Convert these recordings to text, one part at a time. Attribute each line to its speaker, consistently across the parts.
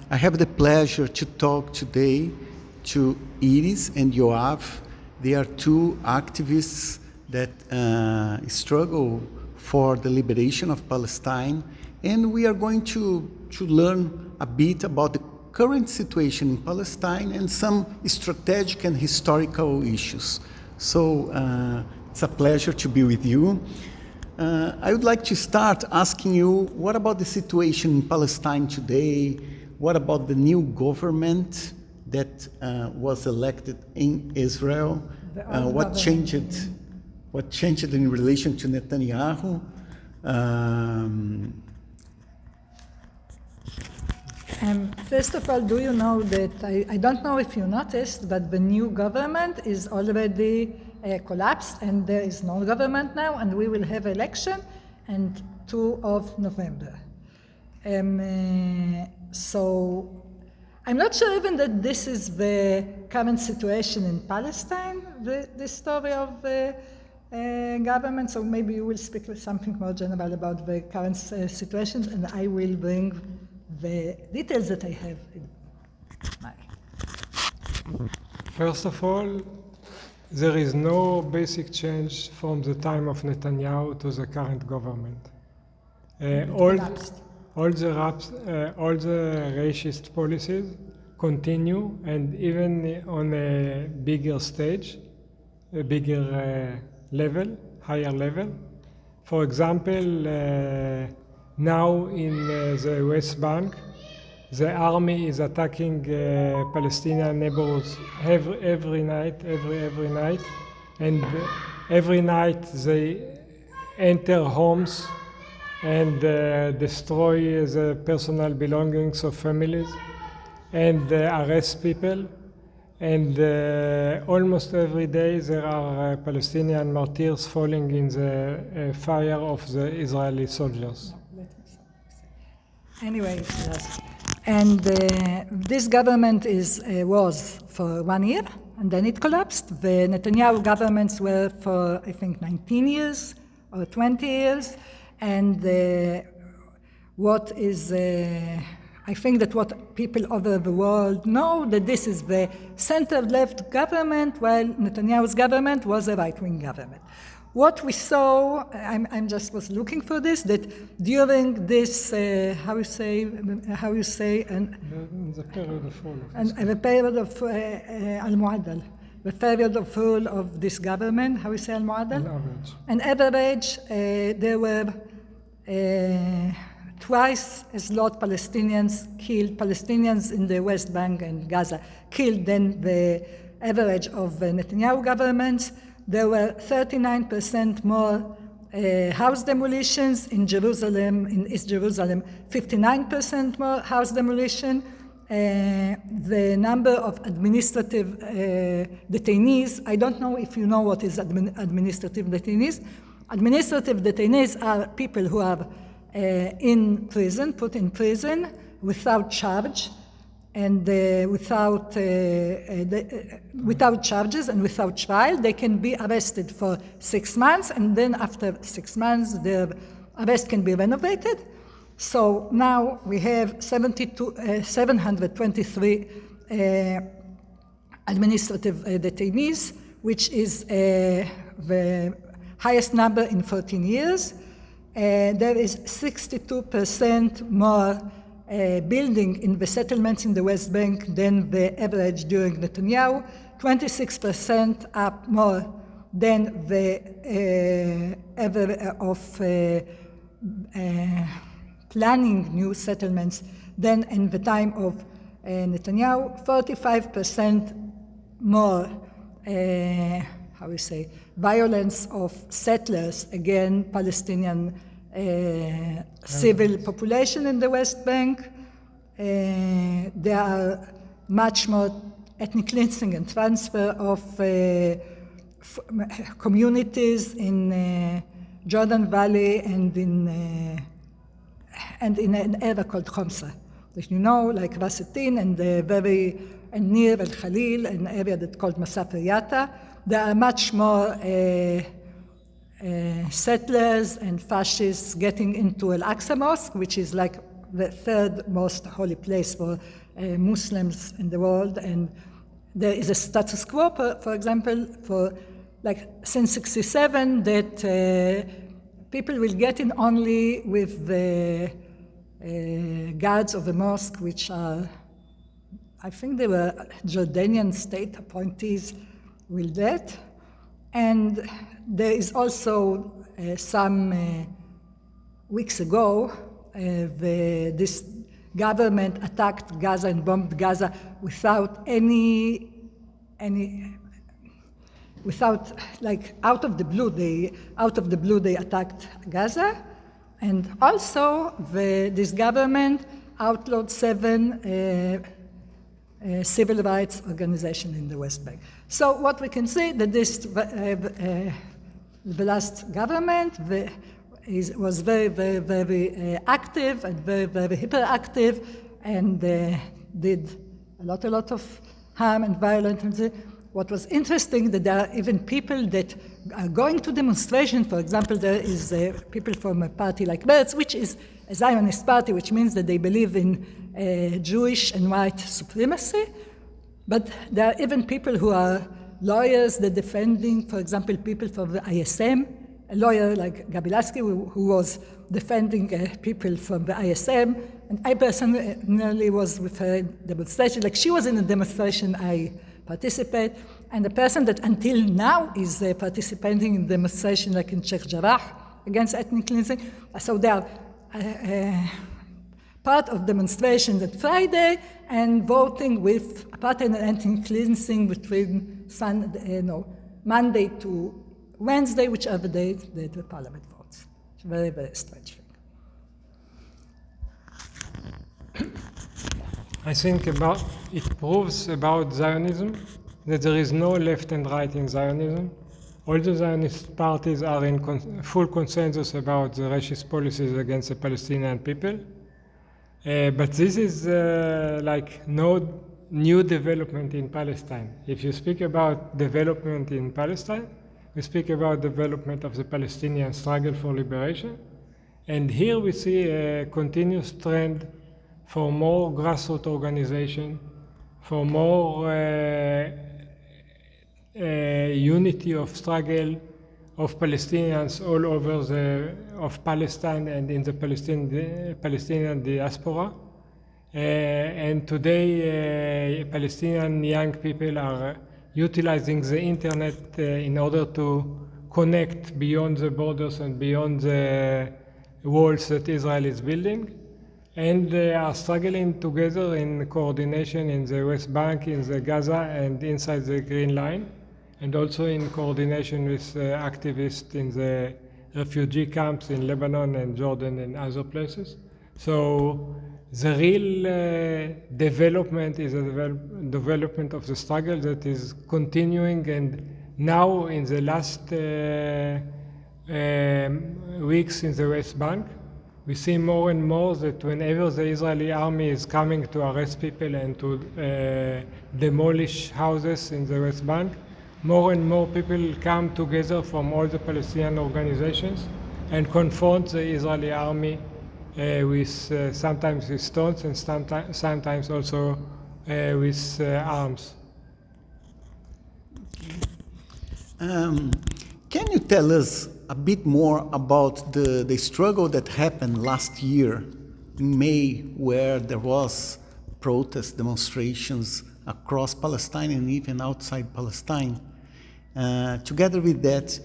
Speaker 1: I have the pleasure to talk today to Iris and Yoav. They are two activists that struggle for the liberation of Palestine, and we are going to learn a bit about the current situation in Palestine and some strategic and historical issues. So it's a pleasure to be with you. I would like to start asking you, what about the situation in Palestine today? What about the new government that was elected in Israel? What changed in relation to Netanyahu?
Speaker 2: First of all, do you know that, I don't know if you noticed, but the new government is already collapsed and there is no government now, and we will have election on 2 of November. So I'm not sure even that this is the current situation in Palestine, the story of the government, so maybe you will speak with something more general about the current situations, and I will bring the details that I have in my.
Speaker 3: First of all, there is no basic change from the time of Netanyahu to the current government. All the racist policies continue, and even on a bigger stage, a bigger level, higher level. For example, now in the West Bank, the army is attacking Palestinian neighborhoods every night, and every night they enter homes and destroy the personal belongings of families and arrest people. And almost every day there are Palestinian martyrs falling in the fire of the Israeli soldiers.
Speaker 2: Anyway, and this government was for 1 year, and then it collapsed. The Netanyahu governments were for, I think, 19 years or 20 years. And what is, I think that what people over the world know, that this is the center-left government, while Netanyahu's government was a right-wing government. What we saw, I'm just was looking for this, that during this, how you say, and
Speaker 3: the period of rule
Speaker 2: the period of al-Mu'addal, the period of rule of this government, how you say al-Mu'addal? On average, there were twice as lot Palestinians killed, Palestinians in the West Bank and Gaza killed than the average of the Netanyahu governments. There were 39% more house demolitions in Jerusalem, in East Jerusalem, 59% more house demolition. The number of administrative detainees, I don't know if you know what is administrative detainees. Administrative detainees are people who are in prison, put in prison without charge, and without charges and without trial. They can be arrested for 6 months, and then after 6 months, their arrest can be renovated. So now we have 723 administrative detainees, which is the highest number in 14 years. There is 62% more building in the settlements in the West Bank than the average during Netanyahu, 26% up more than the average of planning new settlements than in the time of Netanyahu, 45% more, violence of settlers against Palestinian civil population in the West Bank. There are much more ethnic cleansing and transfer of communities in Jordan Valley and in an area called Khomsa, that you know, like Rasatin and near El Khalil, an area that's called Masafir Yatta. There are much more settlers and fascists getting into Al-Aqsa Mosque, which is like the third most holy place for Muslims in the world, and there is a status quo, for example, for like since 67 that people will get in only with the guards of the mosque, which are, I think they were Jordanian state appointees with that. And there is also some weeks ago, this government attacked Gaza and bombed Gaza without without, like, out of the blue they attacked Gaza. And also this government outlawed 7 civil rights organizations in the West Bank. So what we can say that this the last government was very, very, very active and very, very hyperactive, and did a lot of harm and violence. What was interesting that there are even people that are going to demonstrations. For example, there is people from a party like Meretz, which is a Zionist party, which means that they believe in Jewish and white supremacy. But there are even people who are lawyers that defending, for example, people from the ISM, a lawyer like Gabilaski who was defending people from the ISM. And I personally was with her in demonstration. Like, she was in a demonstration I participate, and the person that until now is participating in demonstration like in Sheikh Jarrah against ethnic cleansing. So they are part of demonstrations at Friday and voting with apartheid and ethnic cleansing between Monday to Wednesday, whichever day the parliament votes. It's a very, very strange thing.
Speaker 3: I think it proves about Zionism that there is no left and right in Zionism. All the Zionist parties are in full consensus about the racist policies against the Palestinian people. But this is like no new development in Palestine. If you speak about development in Palestine, we speak about development of the Palestinian struggle for liberation. And here we see a continuous trend for more grassroots organization, for more unity of struggle of Palestinians all over of Palestine and in the Palestinian diaspora. And today Palestinian young people are utilizing the internet in order to connect beyond the borders and beyond the walls that Israel is building. And they are struggling together in coordination in the West Bank, in the Gaza, and inside the Green Line, and also in coordination with activists in the refugee camps in Lebanon and Jordan and other places. So the real development is a development of the struggle that is continuing, and now in the last weeks in the West Bank, we see more and more that whenever the Israeli army is coming to arrest people and to demolish houses in the West Bank, more and more people come together from all the Palestinian organizations and confront the Israeli army with sometimes with stones and sometimes also with arms.
Speaker 1: Can you tell us a bit more about the struggle that happened last year in May, where there was protests, demonstrations across Palestine and even outside Palestine? Together with that,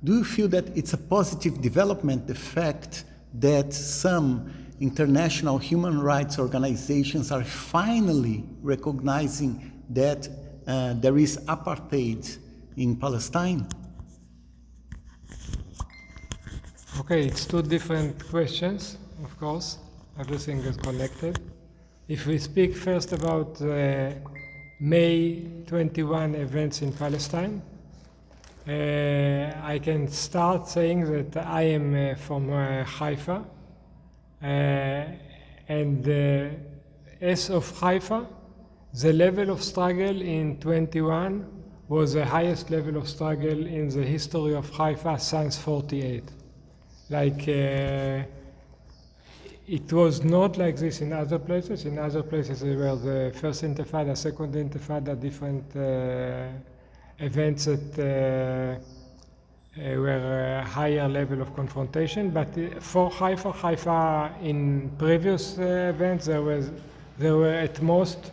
Speaker 1: do you feel that it's a positive development, the fact that some international human rights organizations are finally recognizing that there is apartheid in Palestine?
Speaker 3: Okay, it's two different questions, of course. Everything is connected. If we speak first about May 21 events in Palestine, I can start saying that I am from Haifa, and as of Haifa, the level of struggle in 21 was the highest level of struggle in the history of Haifa since 48. Like it was not like this in other places. In other places, there were the first intifada, second intifada, different events that were a higher level of confrontation. But for Haifa in previous events, there were at most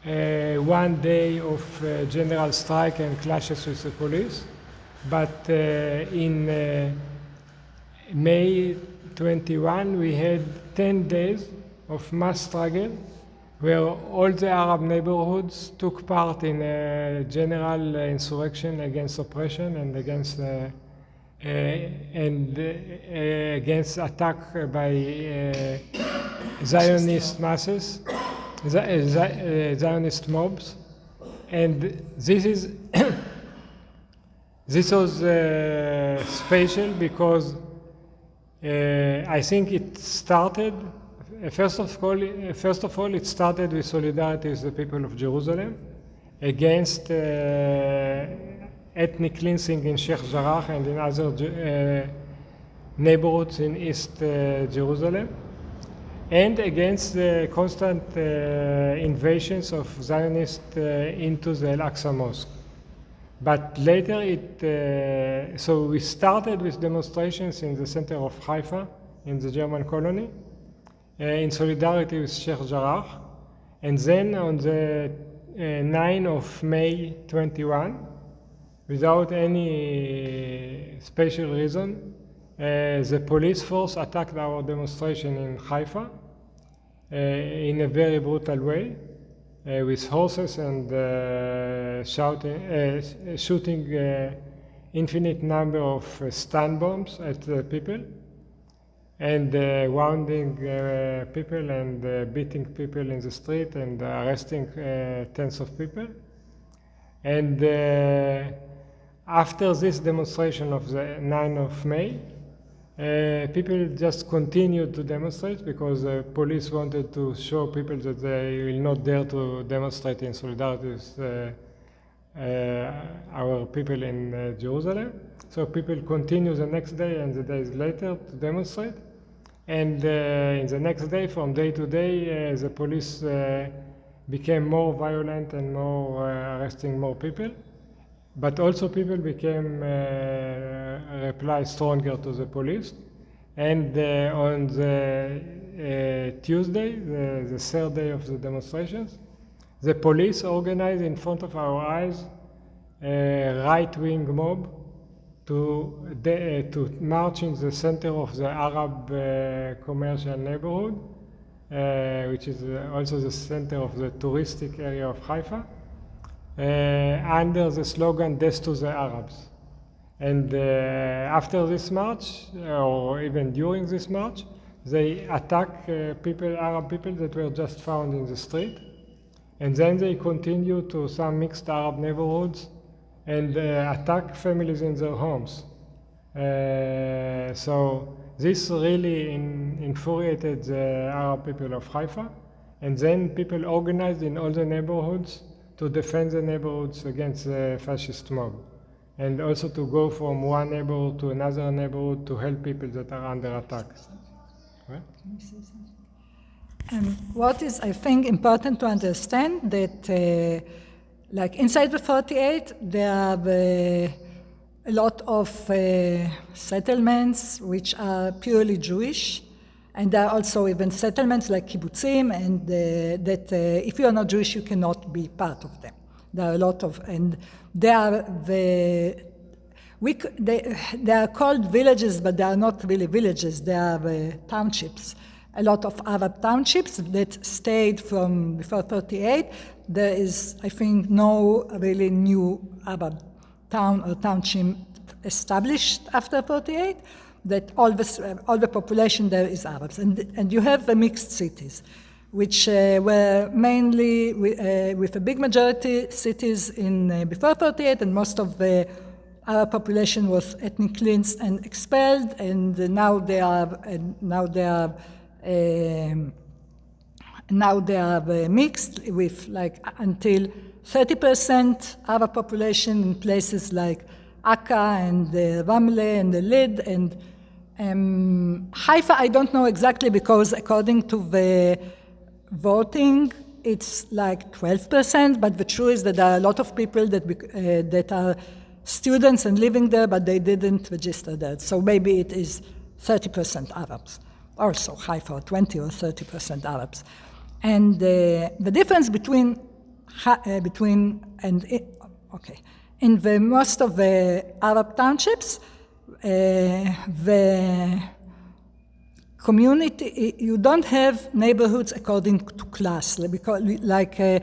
Speaker 3: 1 day of general strike and clashes with the police. But in May 21, we had 10 days of mass struggle where all the Arab neighborhoods took part in a general insurrection against oppression and against attack by Zionist masses, Zionist mobs. And this was special because I think it started, first of all, it started with solidarity with the people of Jerusalem against ethnic cleansing in Sheikh Jarrah and in other neighborhoods in East Jerusalem, and against the constant invasions of Zionists into the Al-Aqsa Mosque. But later so we started with demonstrations in the center of Haifa, in the German colony, in solidarity with Sheikh Jarrah. And then on the 9th of May 21, without any special reason, the police force attacked our demonstration in Haifa in a very brutal way. With horses and shooting infinite number of stun bombs at people, and wounding people and beating people in the street and arresting tens of people. And after this demonstration of the 9th of May, people just continued to demonstrate because the police wanted to show people that they will not dare to demonstrate in solidarity with our people in Jerusalem. So people continue the next day and the days later to demonstrate. And in the next day, from day to day, the police became more violent and more arresting more people. But also people became reply stronger to the police. And on the Tuesday, the third day of the demonstrations, the police organized in front of our eyes a right-wing mob to march in the center of the Arab commercial neighborhood, which is also the center of the touristic area of Haifa, under the slogan, "Death to the Arabs." And after this march, or even during this march, they attack Arab people that were just found in the street. And then they continue to some mixed Arab neighborhoods and attack families in their homes. So this really infuriated the Arab people of Haifa. And then people organized in all the neighborhoods to defend the neighborhoods against the fascist mob, and also to go from one neighborhood to another neighborhood to help people that are under attack. Right?
Speaker 2: What is, I think, important to understand that, like inside the 48, there are a lot of settlements which are purely Jewish. And there are also even settlements like kibbutzim, and that if you are not Jewish, you cannot be part of them. There are a lot of, and they are they are called villages, but they are not really villages. They are townships. A lot of Arab townships that stayed from before 38. There is, I think, no really new Arab town or township established after 48. That all the population there is Arabs, and you have the mixed cities, which were mainly with a big majority cities in before 48, and most of the Arab population was ethnic cleansed and expelled, and now they are mixed with like until 30% Arab population in places like Akka and Ramle and the Lid, and Haifa, I don't know exactly because according to the voting, it's like 12%, but the truth is that there are a lot of people that are students and living there, but they didn't register there. So maybe it is 30% Arabs. Also Haifa, 20 or 30% Arabs. And the difference in the most of the Arab townships, the community, you don't have neighborhoods according to class, because the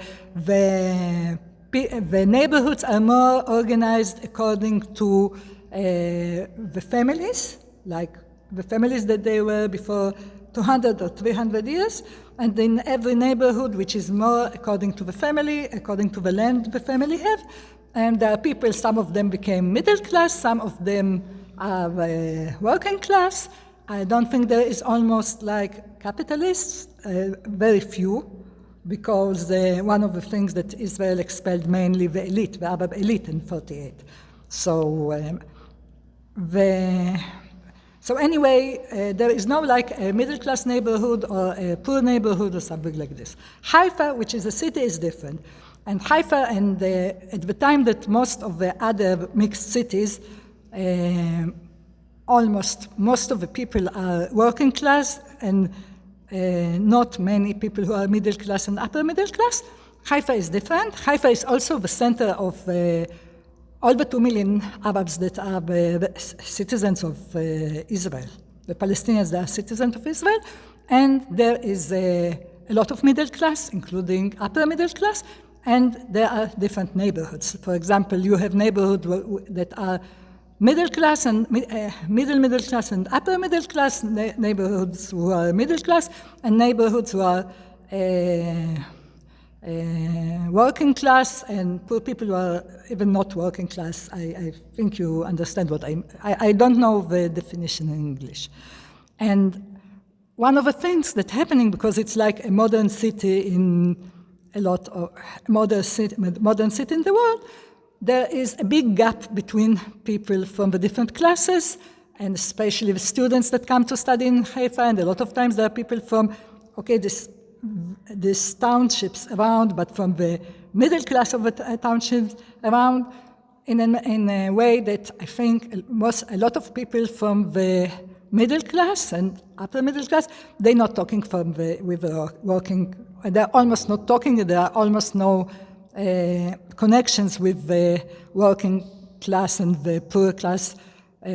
Speaker 2: neighborhoods are more organized according to the families, like the families that they were before 200 or 300 years, and in every neighborhood, which is more according to the family, according to the land the family have, and there are people, some of them became middle class, some of them are working class. I don't think there is almost like capitalists, very few, because one of the things that Israel expelled mainly the elite, the Arab elite in 48. So anyway, there is no like a middle class neighborhood or a poor neighborhood or something like this. Haifa, which is a city, is different. And Haifa, and at the time that most of the other mixed cities, almost most of the people are working class and not many people who are middle class and upper middle class. Haifa is different. Haifa is also the center of all the 2 million Arabs that are citizens of Israel. The Palestinians, they are citizens of Israel. And there is a lot of middle class, including upper middle class, and there are different neighborhoods. For example, you have neighborhoods that are middle class and middle class and upper middle class, neighborhoods who are middle class, and neighborhoods who are working class, and poor people who are even not working class. I think you understand what I don't know the definition in English. And one of the things that's happening, because it's like a modern city in a lot of modern city in the world, there is a big gap between people from the different classes, and especially the students that come to study in Haifa, and a lot of times there are people from, these townships around, but from the middle class of the townships around, in a way that I think a lot of people from the middle class and upper middle class, they're not talking with the working, they're almost not talking, there are almost no connections with the working class and the poor class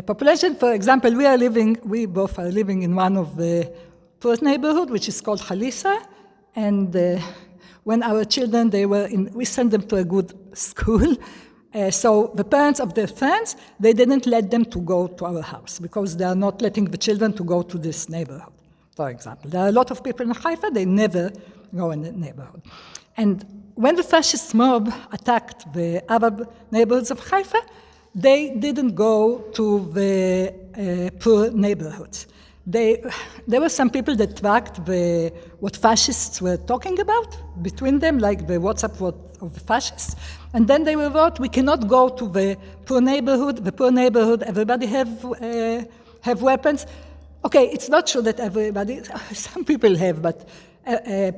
Speaker 2: population. For example, we both are living in one of the poorest neighborhood, which is called Halisa, and when our children, we sent them to a good school, so the parents of their friends, they didn't let them to go to our house, because they are not letting the children to go to this neighborhood, for example. There are a lot of people in Haifa, they never go in the neighborhood. And when the fascist mob attacked the Arab neighborhoods of Haifa, they didn't go to the poor neighborhoods. There were some people that tracked what fascists were talking about between them, like the WhatsApp of the fascists. And then they wrote, we cannot go to the poor neighborhood. The poor neighborhood, everybody have weapons. Okay, it's not true that everybody, some people have, but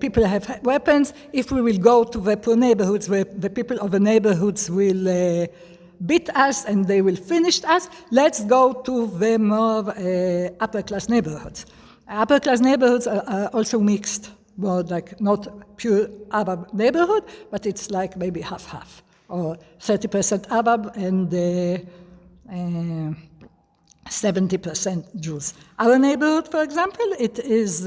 Speaker 2: people have weapons. If we will go to the poor neighborhoods, where the people of the neighborhoods will beat us and they will finish us, let's go to the more upper-class neighborhoods. Upper-class neighborhoods are also mixed, more like not pure Arab neighborhood, but it's like maybe half-half, or 30% Arab and 70% Jews. Our neighborhood, for example, it is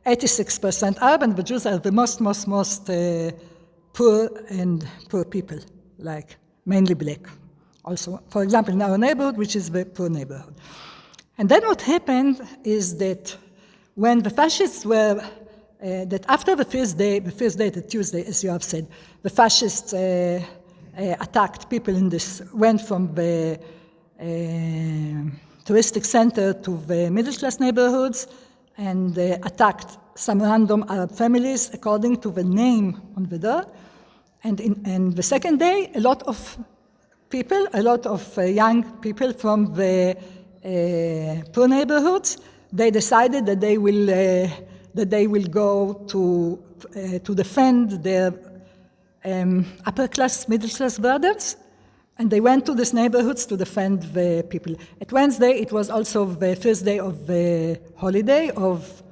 Speaker 2: 86% Arab, and the Jews are the most poor people, like mainly black. Also, for example, in our neighborhood, which is the poor neighborhood. And then what happened is that when the fascists were, that after the first day, the Tuesday, as Yoav said, the fascists attacked people went from the touristic center to the middle-class neighborhoods, and attacked some random Arab families according to the name on the door. And the second day, a lot of young people from the poor neighborhoods, they decided that they will go to defend their upper class, middle class brothers, and they went to these neighborhoods to defend the people. At Wednesday, it was also the first day of the holiday of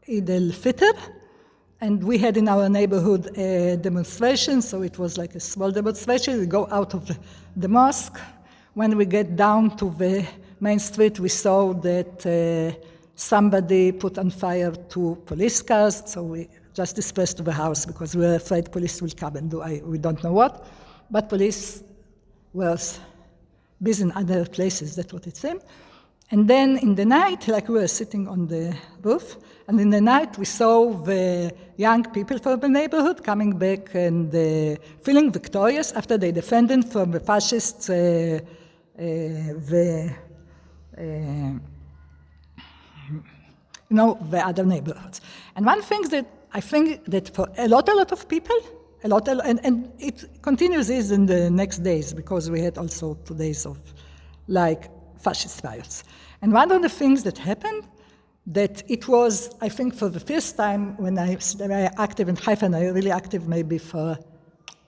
Speaker 2: Eid al-Fitr, and we had in our neighborhood a demonstration, so it was like a small demonstration. We go out of the mosque. When we get down to the main street, we saw that somebody put on fire 2 police cars, so we just dispersed to the house because we were afraid police will come and we don't know what. But police were busy in other places, that's what it seemed. And then in the night, like we were sitting on the roof, and in the night we saw the young people from the neighborhood coming back and feeling victorious after they defended from the fascists the other neighborhoods. And one thing that I think that for a lot of people, and it continues is in the next days, because we had also 2 days of like fascist riots. And one of the things that happened, that it was, I think for the first time when I was very active in Haifa, and I was really active maybe for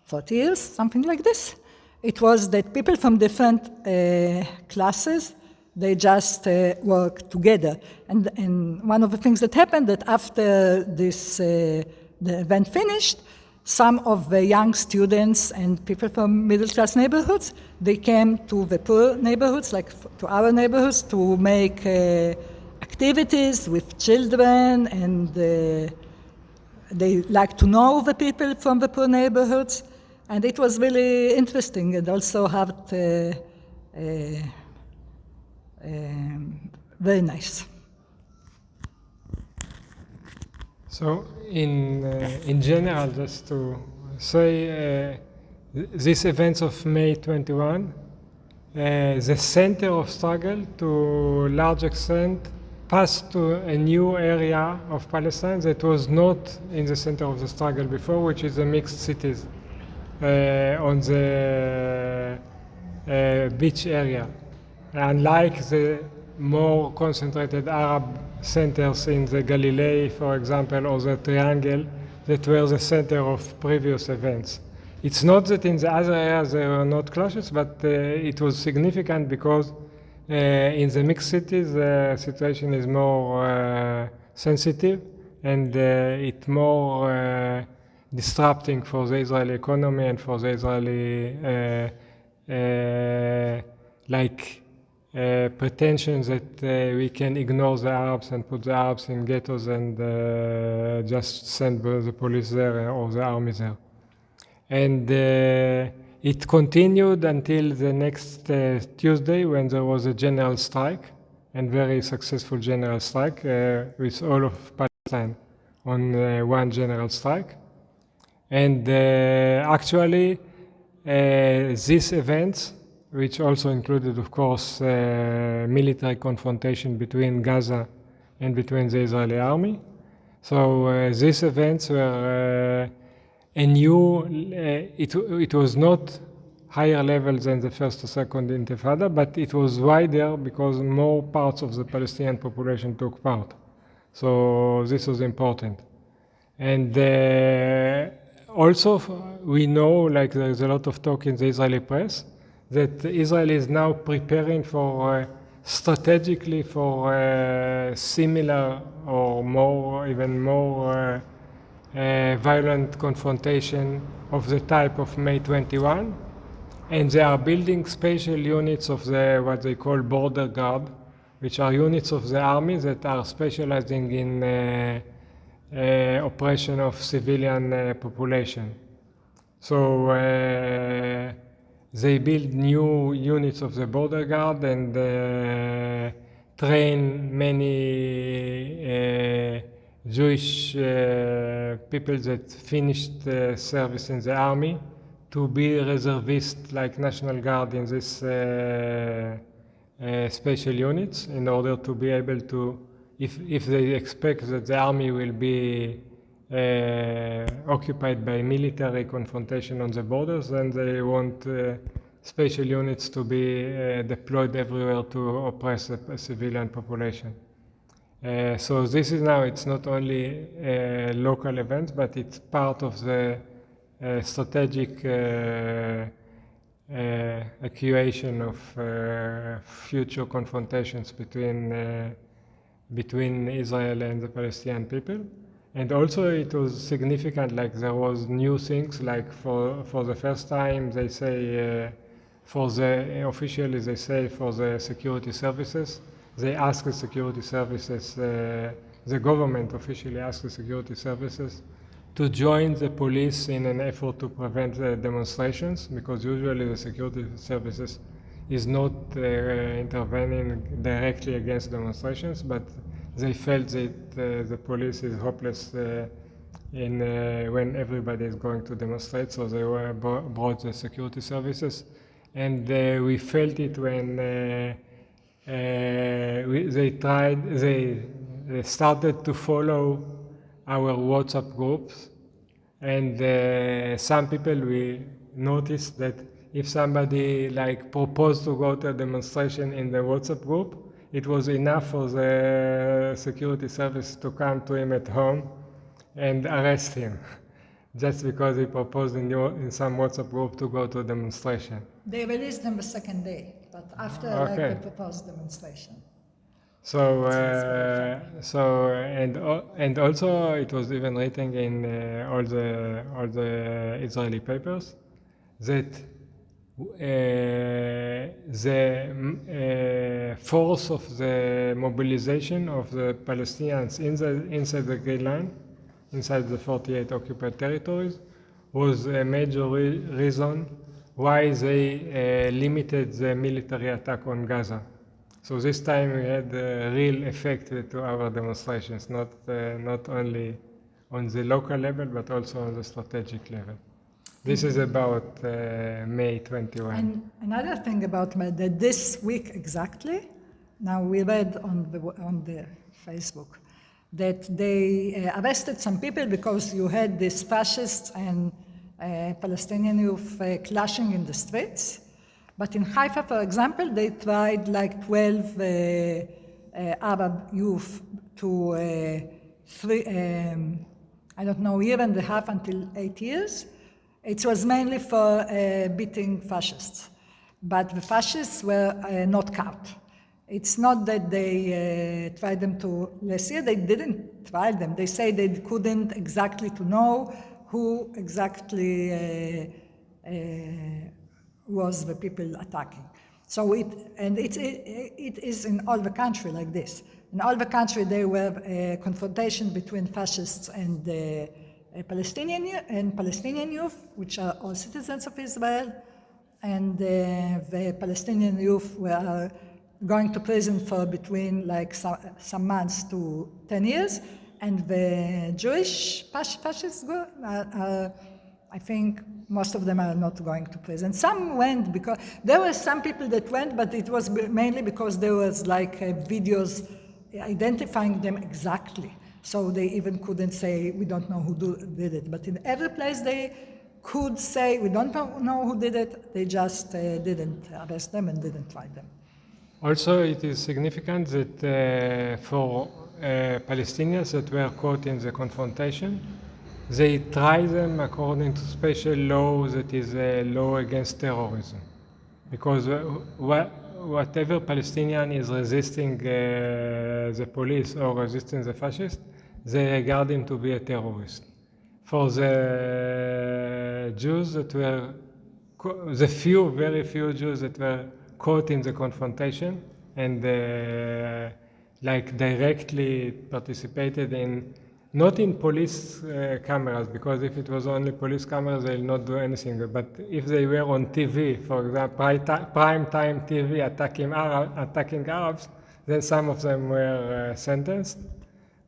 Speaker 2: 40 years, something like this, it was that people from different classes, they just work together. And one of the things that happened, that after this, the event finished, some of the young students and people from middle-class neighborhoods, they came to the poor neighborhoods, like to our neighborhoods, to make activities with children, and they like to know the people from the poor neighborhoods. And it was really interesting, and also very nice.
Speaker 3: So in general, just to say, these events of May 21, the center of struggle to a large extent passed to a new area of Palestine that was not in the center of the struggle before, which is the mixed cities on the beach area. Unlike the more concentrated Arab centers in the Galilee, for example, or the Triangle, that were the center of previous events. It's not that in the other areas there were not clashes, but it was significant because in the mixed cities the situation is more sensitive, and it's more disrupting for the Israeli economy and for the Israeli pretensions that we can ignore the Arabs and put the Arabs in ghettos and just send the police there or the army there. And it continued until the next Tuesday, when there was a general strike, and very successful general strike with all of Palestine on one general strike. And actually these events, which also included, of course, military confrontation between Gaza and between the Israeli army. So these events were a new, it was not higher level than the first or second Intifada, but it was wider because more parts of the Palestinian population took part. So this was important. And also we know, like there's a lot of talk in the Israeli press, that Israel is now preparing for strategically for similar or more, even more violent confrontation of the type of May 21. And they are building special units of the what they call border guard, which are units of the army that are specializing in oppression of civilian population. So they build new units of the border guard and train many Jewish people that finished service in the army to be reservists like National Guard in these special units, in order to be able to, if they expect that the army will be occupied by military confrontation on the borders, then they won't special units to be deployed everywhere to oppress the civilian population. So this is now, it's not only local events, but it's part of the strategic equation of future confrontations between Israel and the Palestinian people. And also it was significant, like there was new things, like for the first time they say, officially they say for the security services, they ask the security services, the government officially asks the security services to join the police in an effort to prevent the demonstrations, because usually the security services is not intervening directly against demonstrations, but they felt that the police is hopeless when everybody is going to demonstrate, so they brought the security services. And we felt it when they started to follow our WhatsApp groups, and some people, we noticed that if somebody like proposed to go to a demonstration in the WhatsApp group, it was enough for the security service to come to him at home and arrest him just because he proposed in some WhatsApp group to go to a demonstration.
Speaker 2: They released them the second day, but after like the proposed demonstration.
Speaker 3: So, and also it was even written in all the Israeli papers that the force of the mobilization of the Palestinians inside the Green Line, inside the 48 occupied territories, was a major reason why they limited the military attack on Gaza. So this time we had a real effect to our demonstrations, not only on the local level, but also on the strategic level. This is about May 21.
Speaker 2: And another thing about that this week exactly, now we read on the Facebook that they arrested some people because you had these fascists and Palestinian youth clashing in the streets. But in Haifa, for example, they tried like 12 Arab youth to year and a half until 8 years. It was mainly for beating fascists. But the fascists were not caught. It's not that they tried them to last year. They didn't try them. They say they couldn't exactly to know who exactly was the people attacking. So it is in all the country like this. In all the country there were a confrontation between fascists and Palestinian youth, which are all citizens of Israel, and the Palestinian youth were going to prison for between like some months to 10 years, and the Jewish fascists I think most of them are not going to prison. Some went because there were some people that went, but it was mainly because there was like videos identifying them exactly. So they even couldn't say, we don't know who did it. But in every place they could say, we don't know who did it. They just didn't arrest them and didn't try them.
Speaker 3: Also, it is significant that for Palestinians that were caught in the confrontation, they try them according to special law that is a law against terrorism. Because whatever Palestinian is resisting the police or resisting the fascists, they regard him to be a terrorist. For the Jews that were, the very few Jews that were caught in the confrontation and like directly participated in, not in police cameras, because if it was only police cameras, they'll not do anything. But if they were on TV, for example, prime time TV attacking Arabs, then some of them were sentenced,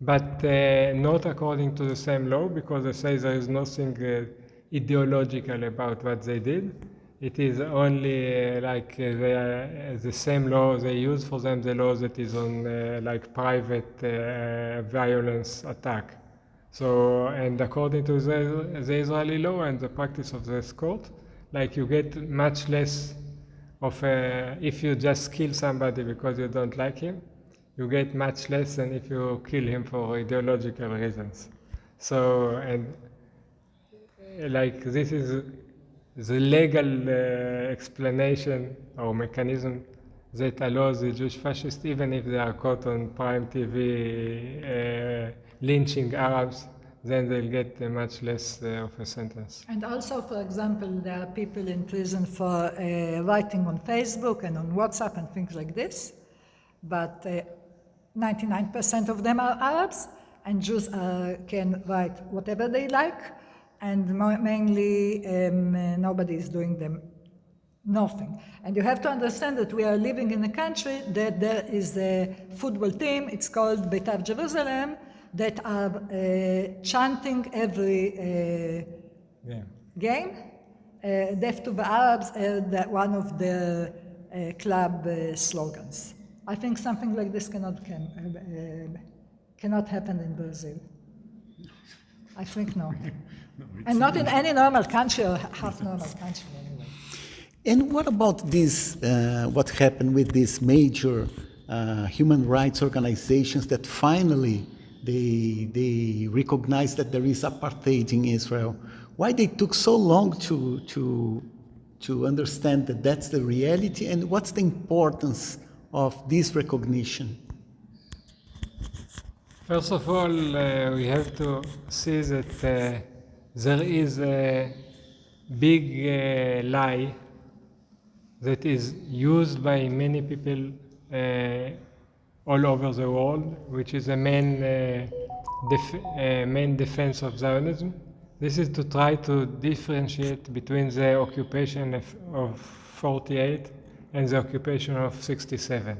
Speaker 3: but not according to the same law, because they say there is nothing ideological about what they did. It is only like the same law they use for them, the law that is on like private violence attack. So, and according to the Israeli law and the practice of this court, like you get much less if you just kill somebody because you don't like him, you get much less than if you kill him for ideological reasons. So, and like this is the legal explanation or mechanism that allows the Jewish fascists, even if they are caught on prime TV lynching Arabs, then they'll get much less of a sentence.
Speaker 2: And also, for example, there are people in prison for writing on Facebook and on WhatsApp and things like this, but 99% of them are Arabs, and Jews can write whatever they like, and mainly nobody is doing them nothing. And you have to understand that we are living in a country that there is a football team, it's called Beitar Jerusalem, that are chanting every game. Death to the Arabs, one of the club slogans. I think something like this cannot happen in Brazil. I think no. And not in any normal country or half normal country anyway.
Speaker 1: And what about this, what happened with these major human rights organizations that finally they recognize that there is apartheid in Israel? Why they took so long to understand that that's the reality, and what's the importance of this recognition?
Speaker 3: First of all, we have to see that there is a big lie that is used by many people all over the world, which is a main defense of Zionism. This is to try to differentiate between the occupation of 48 and the occupation of 67.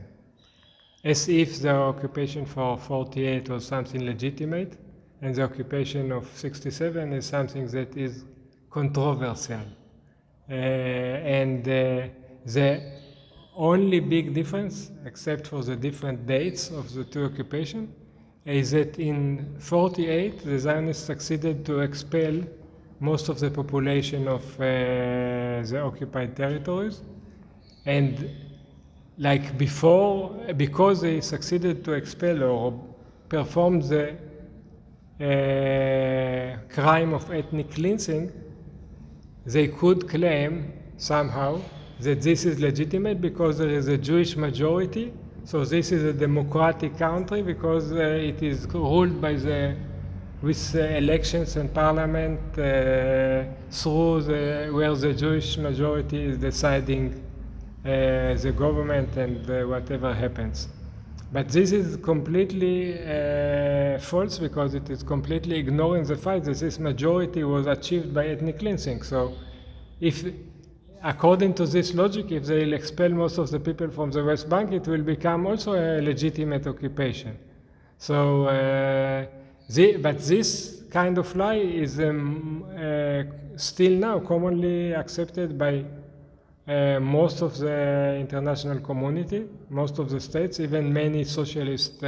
Speaker 3: As if the occupation for 48 was something legitimate, and the occupation of 67 is something that is controversial. And the only big difference, except for the different dates of the two occupations, is that in 48 the Zionists succeeded to expel most of the population of the occupied territories, and like before, because they succeeded to expel or perform the crime of ethnic cleansing, they could claim somehow that this is legitimate because there is a Jewish majority, so this is a democratic country because it is ruled by with elections and parliament through where the Jewish majority is deciding the government and whatever happens. But this is completely false because it is completely ignoring the fact that this majority was achieved by ethnic cleansing. So if, according to this logic, if they will expel most of the people from the West Bank, it will become also a legitimate occupation. So, but this kind of lie is still now commonly accepted by most of the international community, most of the states, even many socialist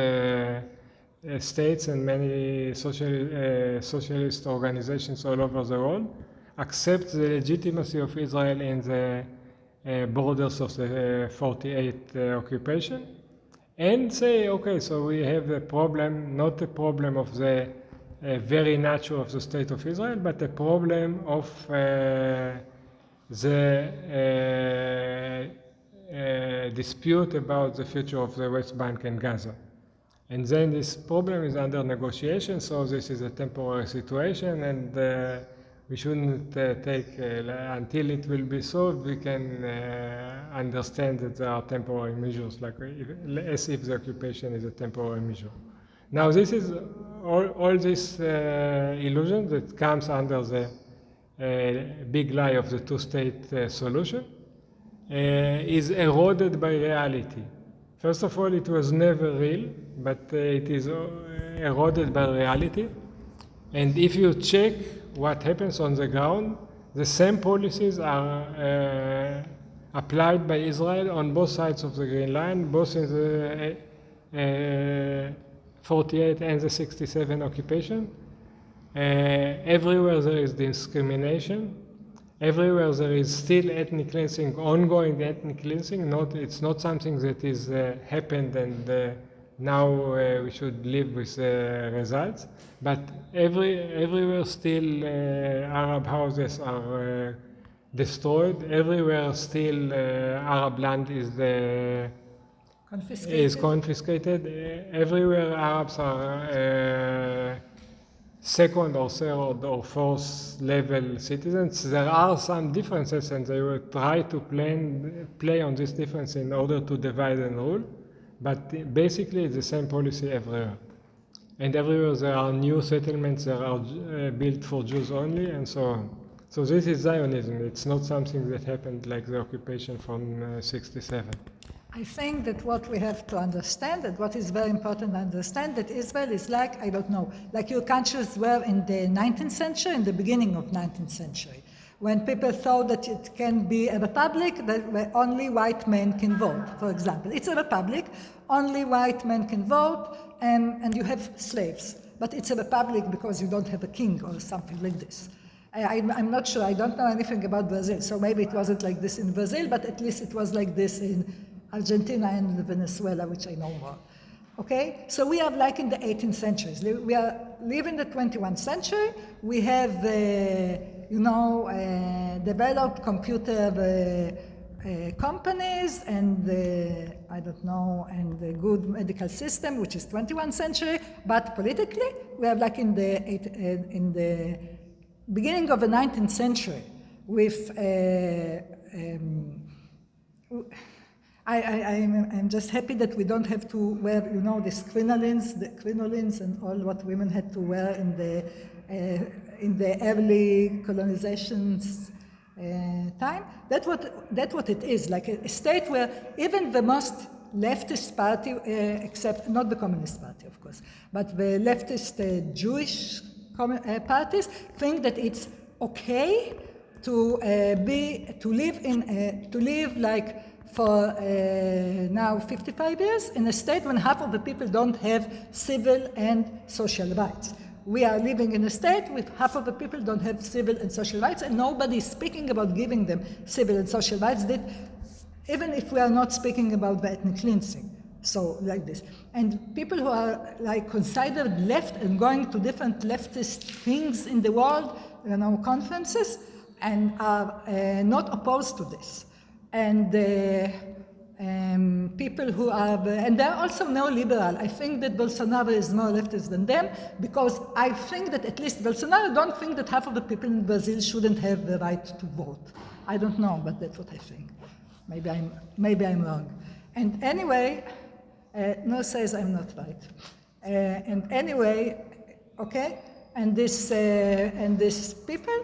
Speaker 3: states and many socialist organizations all over the world accept the legitimacy of Israel in the borders of the 48 occupation, and say, okay, so we have a problem, not a problem of the very nature of the state of Israel, but a problem of the dispute about the future of the West Bank and Gaza. And then this problem is under negotiation, so this is a temporary situation, and we shouldn't take, until it will be solved, we can understand that there are temporary measures, like as if the occupation is a temporary measure. Now this is all this illusion that comes under the big lie of the two-state solution is eroded by reality. First of all, it was never real, but it is eroded by reality. And if you check what happens on the ground, the same policies are applied by Israel on both sides of the Green Line, both in the 48 and the 67 occupation. Everywhere there is discrimination, everywhere there is still ethnic cleansing, ongoing ethnic cleansing. It's not something that is happened and now we should live with results. But everywhere still Arab houses are destroyed. Everywhere still Arab land is confiscated. Everywhere Arabs are second or third or fourth level citizens. There are some differences and they will try to play on this difference in order to divide and rule. But basically it's the same policy everywhere. And everywhere there are new settlements that are built for Jews only and so on. So this is Zionism. It's not something that happened like the occupation from 67.
Speaker 2: I think that what we have to understand, and what is very important to understand, that Israel is like, I don't know, like your countries were in the 19th century, in the beginning of 19th century, when people thought that it can be a republic where only white men can vote, for example. It's a republic, only white men can vote, and you have slaves. But it's a republic because you don't have a king or something like this. I'm not sure, I don't know anything about Brazil, so maybe it wasn't like this in Brazil, but at least it was like this in Argentina and Venezuela, which I know more. Okay, so we are like in the 18th century. We are living the 21st century. We have, developed computer companies and I don't know, and a good medical system, which is 21st century. But politically, we are like in the beginning of the 19th century with. I'm just happy that we don't have to wear, these crinolines and all what women had to wear in the early colonizations time. That's what it is, like a state where even the most leftist party, except not the Communist Party, of course, but the leftist Jewish parties think that it's okay to live like. For now 55 years in a state when half of the people don't have civil and social rights. We are living in a state with half of the people don't have civil and social rights, and nobody is speaking about giving them civil and social rights, that even if we are not speaking about the ethnic cleansing. So like this. And people who are like considered left and going to different leftist things in the world, conferences, and are not opposed to this. And people who are, and they're also neoliberal. I think that Bolsonaro is more leftist than them, because I think that at least Bolsonaro don't think that half of the people in Brazil shouldn't have the right to vote. I don't know, but that's what I think. Maybe I'm wrong. And anyway, no says I'm not right. And anyway, okay, and this people.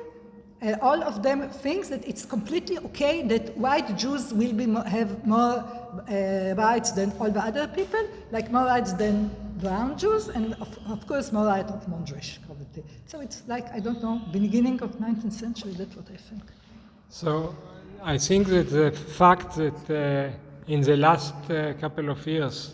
Speaker 2: All of them think that it's completely okay that white Jews will have more rights than all the other people, like more rights than brown Jews, and of course more rights of non-Jewish community. So it's like, I don't know, beginning of 19th century, that's what I think.
Speaker 3: So I think that the fact that in the last couple of years,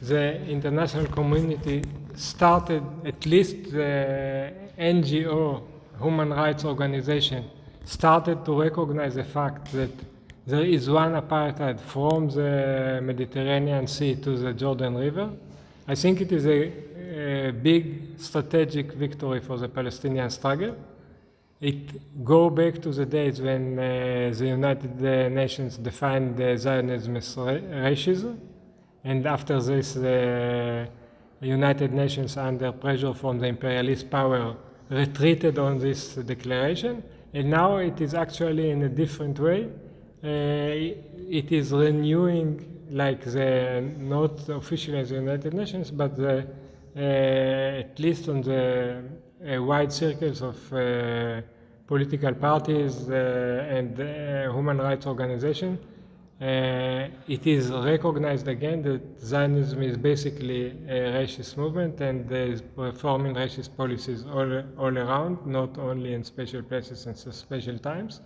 Speaker 3: the international community started, at least the NGO, human rights organization, started to recognize the fact that there is one apartheid from the Mediterranean Sea to the Jordan River. I think it is a big strategic victory for the Palestinian struggle. It goes back to the days when the United Nations defined Zionism as racism, and after this the United Nations, under pressure from the imperialist power, retreated on this declaration, and now it is actually in a different way. It is renewing, like not officially as the United Nations, but at least on the wide circles of political parties and human rights organizations. It is recognized again that Zionism is basically a racist movement and is performing racist policies all around, not only in special places and special times.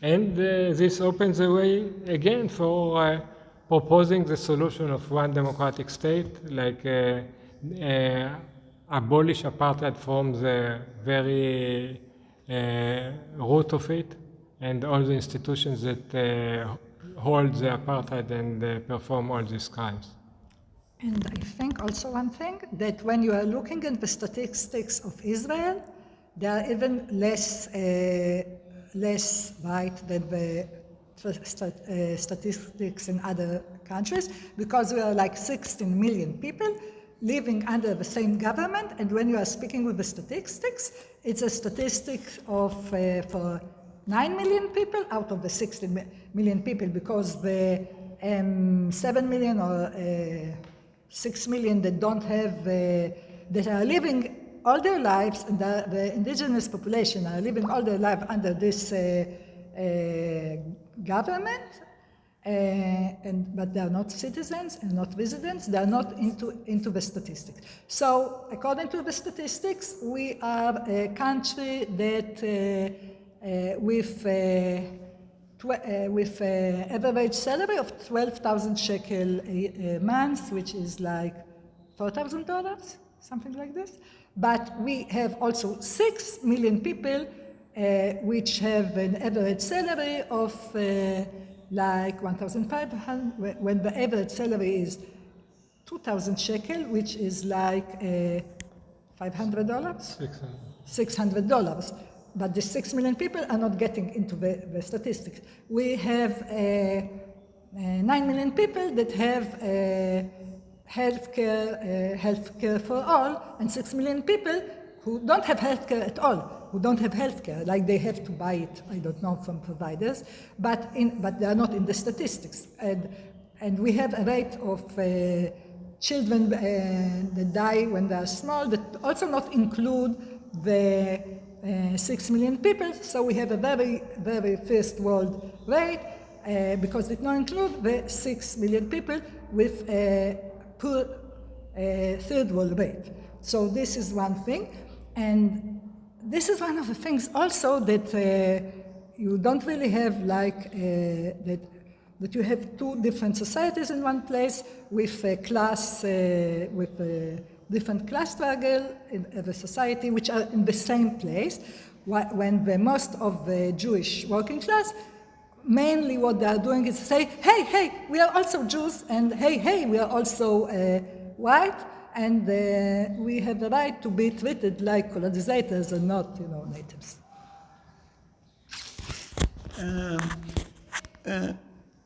Speaker 3: And this opens the way again for proposing the solution of one democratic state, like abolish apartheid from the very root of it, and all the institutions that hold the apartheid and perform all these crimes.
Speaker 2: And I think also one thing, that when you are looking at the statistics of Israel, they are even less white than the statistics in other countries, because we are like 16 million people living under the same government, and when you are speaking with the statistics, it's a statistic of for 9 million people out of the 16 million people, because the 7 million or 6 million that don't have, that are living all their lives, and the indigenous population are living all their life under this government, but they are not citizens and not residents. They are not into the statistics. So, according to the statistics, we are a country that with average salary of 12,000 shekel a month, which is like $4,000, something like this. But we have also 6 million people which have an average salary of like 1,500, when the average salary is 2,000 shekel, which is like $500? $600. But the 6 million people are not getting into the statistics. We have 9 million people that have healthcare for all, and 6 million people who don't have healthcare at all, who don't have healthcare, like they have to buy it, I don't know, from providers, but they are not in the statistics. And we have a rate of children that die when they are small that also not include the 6 million people, so we have a very, very first world rate because it not include the 6 million people with a poor third world rate. So this is one thing, and this is one of the things also that you don't really have like that you have two different societies in one place with a class with a different class struggle in the society, which are in the same place, when the most of the Jewish working class, mainly what they are doing is say, hey, we are also Jews, and hey, we are also white, and we have the right to be treated like colonizers and not, natives.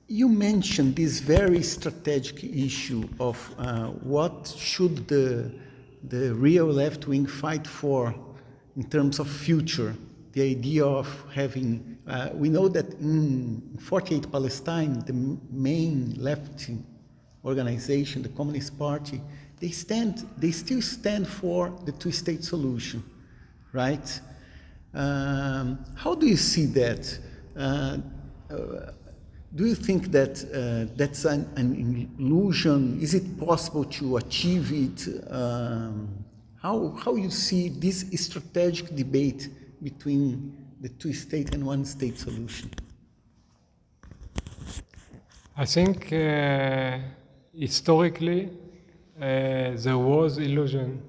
Speaker 1: You mentioned this very strategic issue of what should the real left wing fight for in terms of future. The idea of having, we know that in 48 Palestine, the main left organization, the Communist Party, they still stand for the two-state solution, right? How do you see that? Do you think that that's an illusion? Is it possible to achieve it? How you see this strategic debate between the two-state and one-state solution?
Speaker 3: I think historically there was illusion,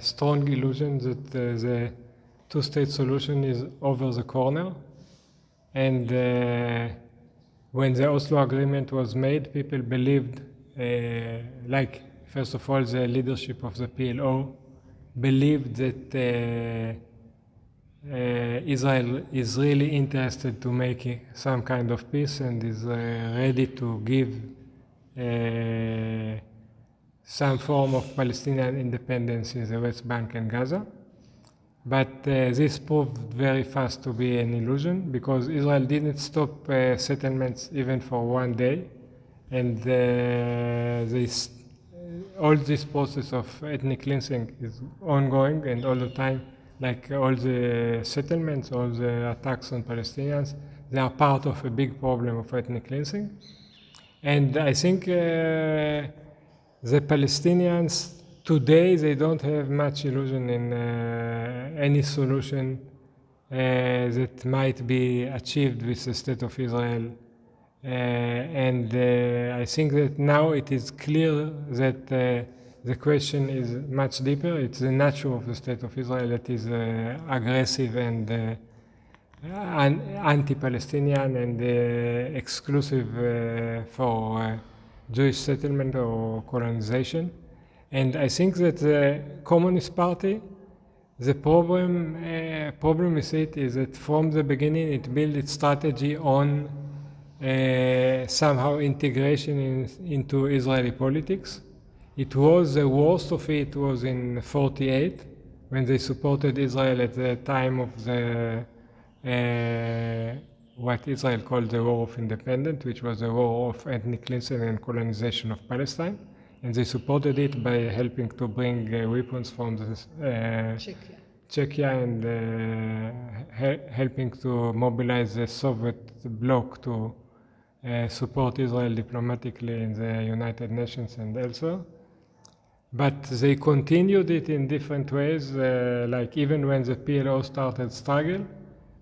Speaker 3: strong illusion that the two-state solution is over the corner. And when the Oslo Agreement was made, people believed, first of all, the leadership of the PLO believed that Israel is really interested to make some kind of peace and is ready to give some form of Palestinian independence in the West Bank and Gaza. But this proved very fast to be an illusion, because Israel didn't stop settlements even for one day, and all this process of ethnic cleansing is ongoing, and all the time, like all the settlements, all the attacks on Palestinians, they are part of a big problem of ethnic cleansing. And I think the Palestinians today, they don't have much illusion in any solution that might be achieved with the State of Israel. And I think that now it is clear that the question is much deeper. It's the nature of the State of Israel that is aggressive and anti-Palestinian and exclusive for Jewish settlement or colonization. And I think that the Communist Party, the problem with it is that from the beginning it built its strategy on somehow integration into Israeli politics. It was the worst of it was in '48 when they supported Israel at the time of the what Israel called the War of Independence, which was a war of ethnic cleansing and colonization of Palestine. And they supported it by helping to bring weapons from the Czechia and helping to mobilize the Soviet bloc to support Israel diplomatically in the United Nations and elsewhere. But they continued it in different ways, like even when the PLO started struggle,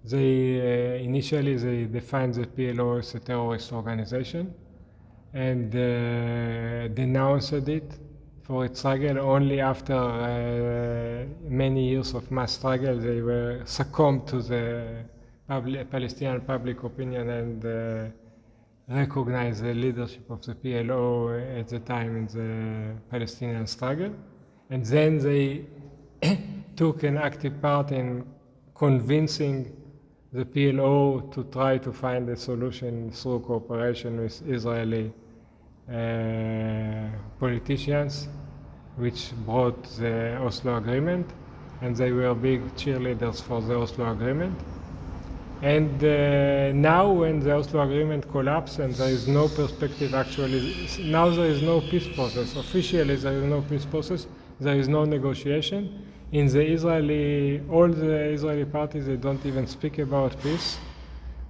Speaker 3: they initially they defined the PLO as a terrorist organization and denounced it for its struggle. Only after many years of mass struggle they were succumbed to the Palestinian public opinion and recognize the leadership of the PLO at the time in the Palestinian struggle. And then they took an active part in convincing the PLO to try to find a solution through cooperation with Israeli politicians, which brought the Oslo Agreement, and they were big cheerleaders for the Oslo Agreement. And now when the Oslo Agreement collapsed and there is no perspective actually, now there is no peace process. Officially there is no peace process, there is no negotiation. In the Israeli, all the Israeli parties, they don't even speak about peace.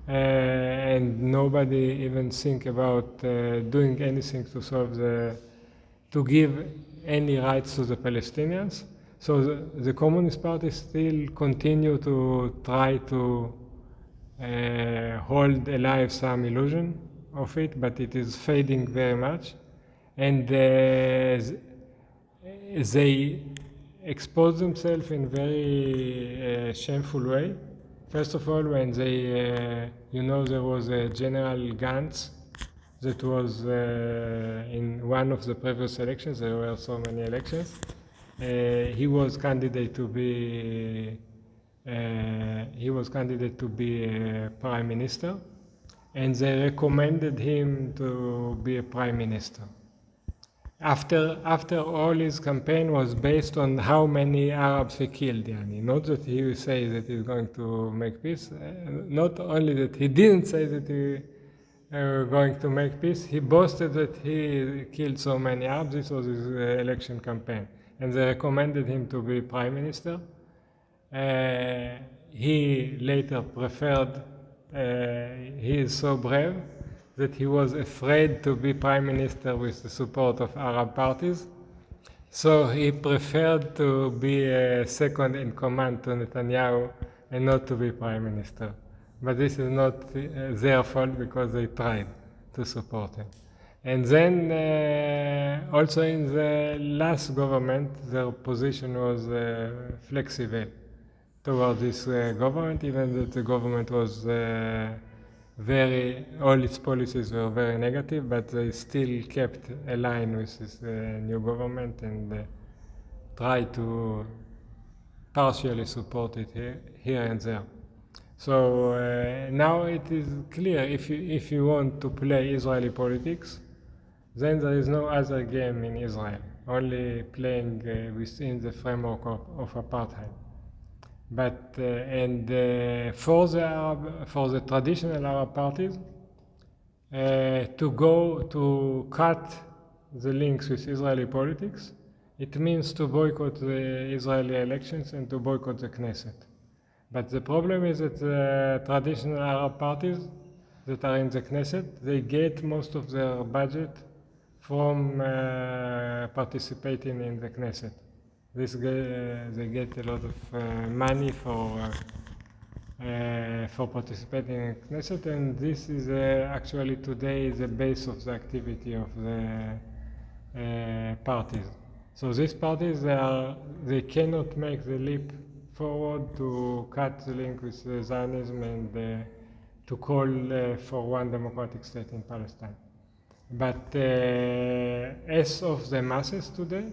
Speaker 3: And nobody even think about doing anything to solve to give any rights to the Palestinians. So the Communist Party still continue to try to hold alive some illusion of it, but it is fading very much. And they expose themselves in very shameful way. First of all, when they, there was a General Gantz that was in one of the previous elections. There were so many elections. He was candidate to be prime minister, and they recommended him to be a prime minister. After all, his campaign was based on how many Arabs he killed. Not that he will say that he's going to make peace. Not only that he didn't say that he was going to make peace, he boasted that he killed so many Arabs. This was his election campaign. And they recommended him to be prime minister. He later preferred, he is so brave that he was afraid to be prime minister with the support of Arab parties. So he preferred to be second in command to Netanyahu and not to be prime minister. But this is not their fault because they tried to support him. And then also in the last government, their position was flexible toward this government, even though the government was all its policies were very negative, but they still kept aligned with this new government and tried to partially support it here and there. So now it is clear, if you want to play Israeli politics, then there is no other game in Israel, only playing within the framework of apartheid. But for the traditional Arab parties, to cut the links with Israeli politics, it means to boycott the Israeli elections and to boycott the Knesset. But the problem is that the traditional Arab parties that are in the Knesset, they get most of their budget from participating in the Knesset. They get a lot of money for participating in Knesset, and this is actually today the base of the activity of the parties. So these parties, they cannot make the leap forward to cut the link with Zionism and to call for one democratic state in Palestine. But as of the masses today,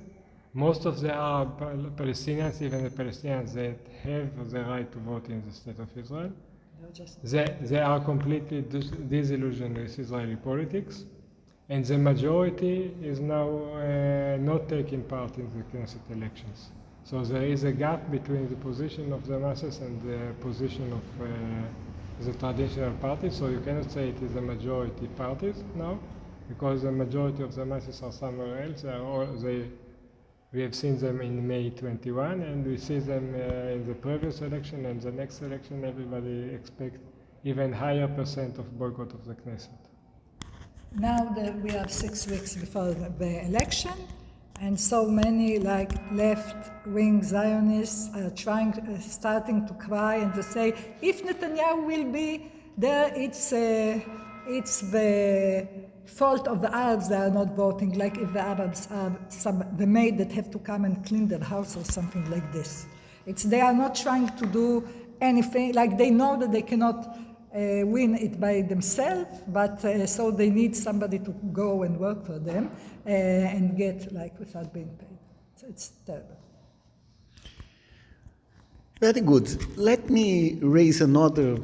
Speaker 3: most of the Arab Palestinians, even the Palestinians that have the right to vote in the state of Israel, they are completely disillusioned with Israeli politics, and the majority is now not taking part in the Knesset elections. So there is a gap between the position of the masses and the position of the traditional parties. So you cannot say it is the majority parties now, because the majority of the masses are somewhere else. We have seen them in May 21, and we see them in the previous election and the next election. Everybody expects even higher % of boycott of the Knesset.
Speaker 2: Now that we are 6 weeks before the election, and so many like left-wing Zionists are starting to cry and to say, if Netanyahu will be there, it's the fault of the Arabs that are not voting, like if the Arabs are the maid that have to come and clean their house or something like this. They are not trying to do anything, like they know that they cannot win it by themselves, but so they need somebody to go and work for them and get like without being paid. So it's terrible.
Speaker 1: Very good. Let me raise another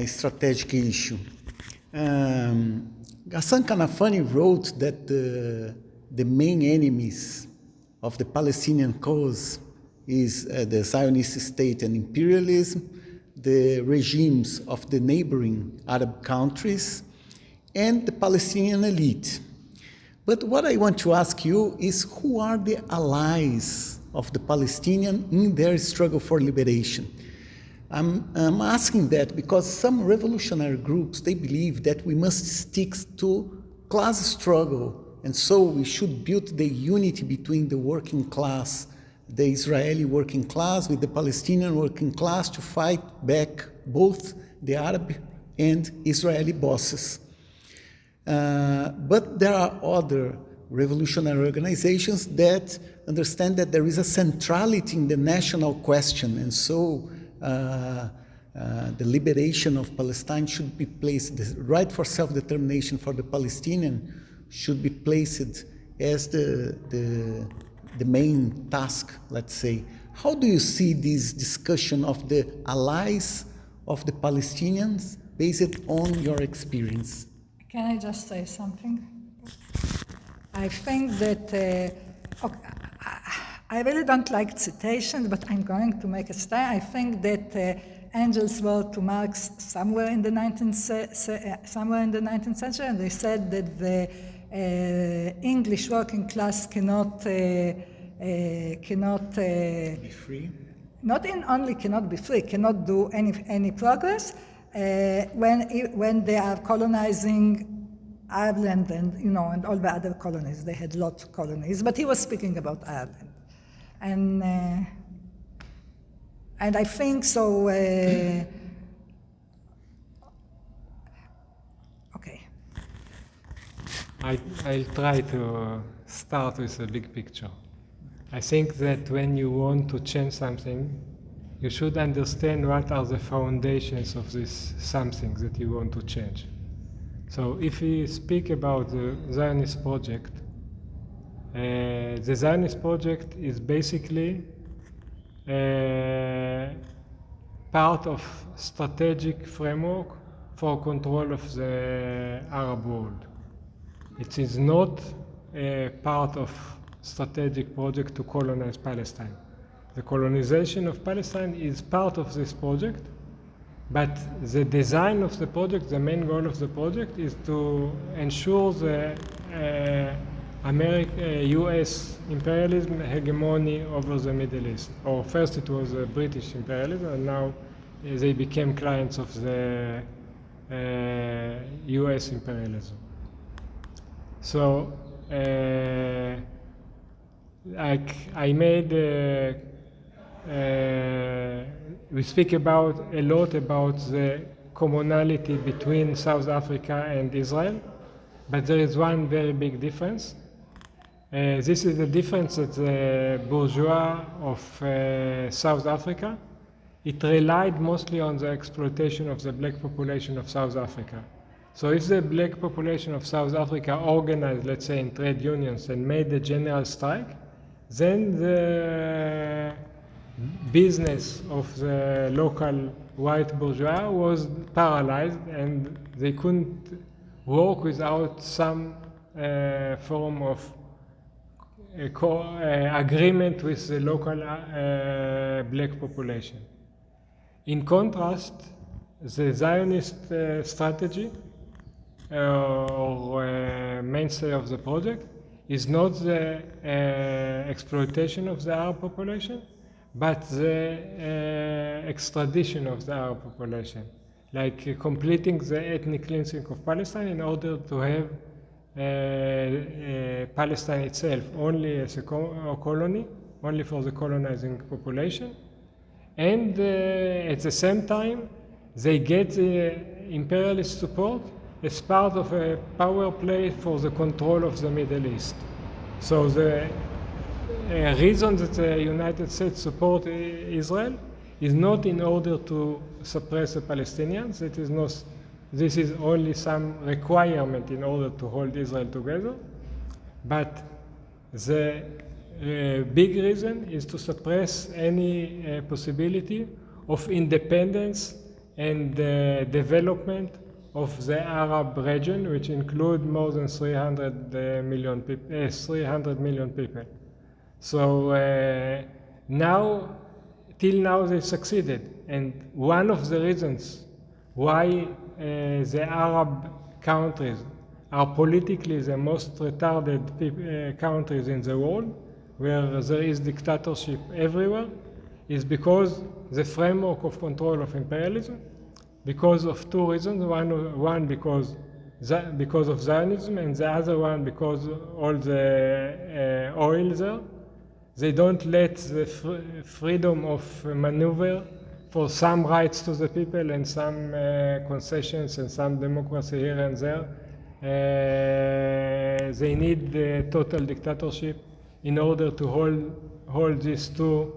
Speaker 1: strategic issue. Ghassan Kanafani wrote that the main enemies of the Palestinian cause is the Zionist state and imperialism, the regimes of the neighboring Arab countries, and the Palestinian elite. But what I want to ask you is, who are the allies of the Palestinians in their struggle for liberation? I'm asking that because some revolutionary groups, they believe that we must stick to class struggle, and so we should build the unity between the working class, the Israeli working class with the Palestinian working class, to fight back both the Arab and Israeli bosses. But there are other revolutionary organizations that understand that there is a centrality in the national question, and so the liberation of Palestine should be placed, the right for self-determination for the Palestinian should be placed as the main task, let's say. How do you see this discussion of the allies of the Palestinians based on your experience?
Speaker 2: Can I just say something? I think that, I really don't like citations, but I'm going to make a start. I think that Angels wrote to Marx somewhere in the 19th century, and they said that the English working class cannot
Speaker 1: Be free?
Speaker 2: Not only cannot be free, cannot do any progress when they are colonizing Ireland and all the other colonies. They had lots of colonies, but he was speaking about Ireland. And I think so. Okay.
Speaker 3: I'll try to start with a big picture. I think that when you want to change something, you should understand what are the foundations of this something that you want to change. So if we speak about the Zionist project, the Zionist project is basically part of strategic framework for control of the Arab world. It is not a part of strategic project to colonize Palestine. The colonization of Palestine is part of this project, but the design of the project, the main goal of the project, is to ensure the US imperialism hegemony over the Middle East. Or first it was British imperialism, and now they became clients of the US imperialism. So we speak a lot about the commonality between South Africa and Israel, but there is one very big difference. This is the difference that the bourgeois of South Africa it relied mostly on the exploitation of the black population of South Africa. So if the black population of South Africa organized, let's say, in trade unions and made a general strike, then the business of the local white bourgeois was paralyzed and they couldn't work without some form of agreement with the local black population. In contrast, the Zionist strategy or mainstay of the project is not the exploitation of the Arab population, but the extradition of the Arab population, like completing the ethnic cleansing of Palestine in order to have Palestine itself only as a colony, only for the colonizing population. And at the same time, they get the imperialist support as part of a power play for the control of the Middle East. So the reason that the United States support Israel is not in order to suppress the Palestinians. This is only some requirement in order to hold Israel together. But the big reason is to suppress any possibility of independence and development of the Arab region, which include more than 300 million people. So till now they succeeded. And one of the reasons why the Arab countries are politically the most retarded countries in the world, where there is dictatorship everywhere, is because the framework of control of imperialism, because of two reasons. One because of Zionism, and the other one because all the oil there. They don't let the freedom of maneuver for some rights to the people and some concessions and some democracy here and there. They need the total dictatorship in order to hold these two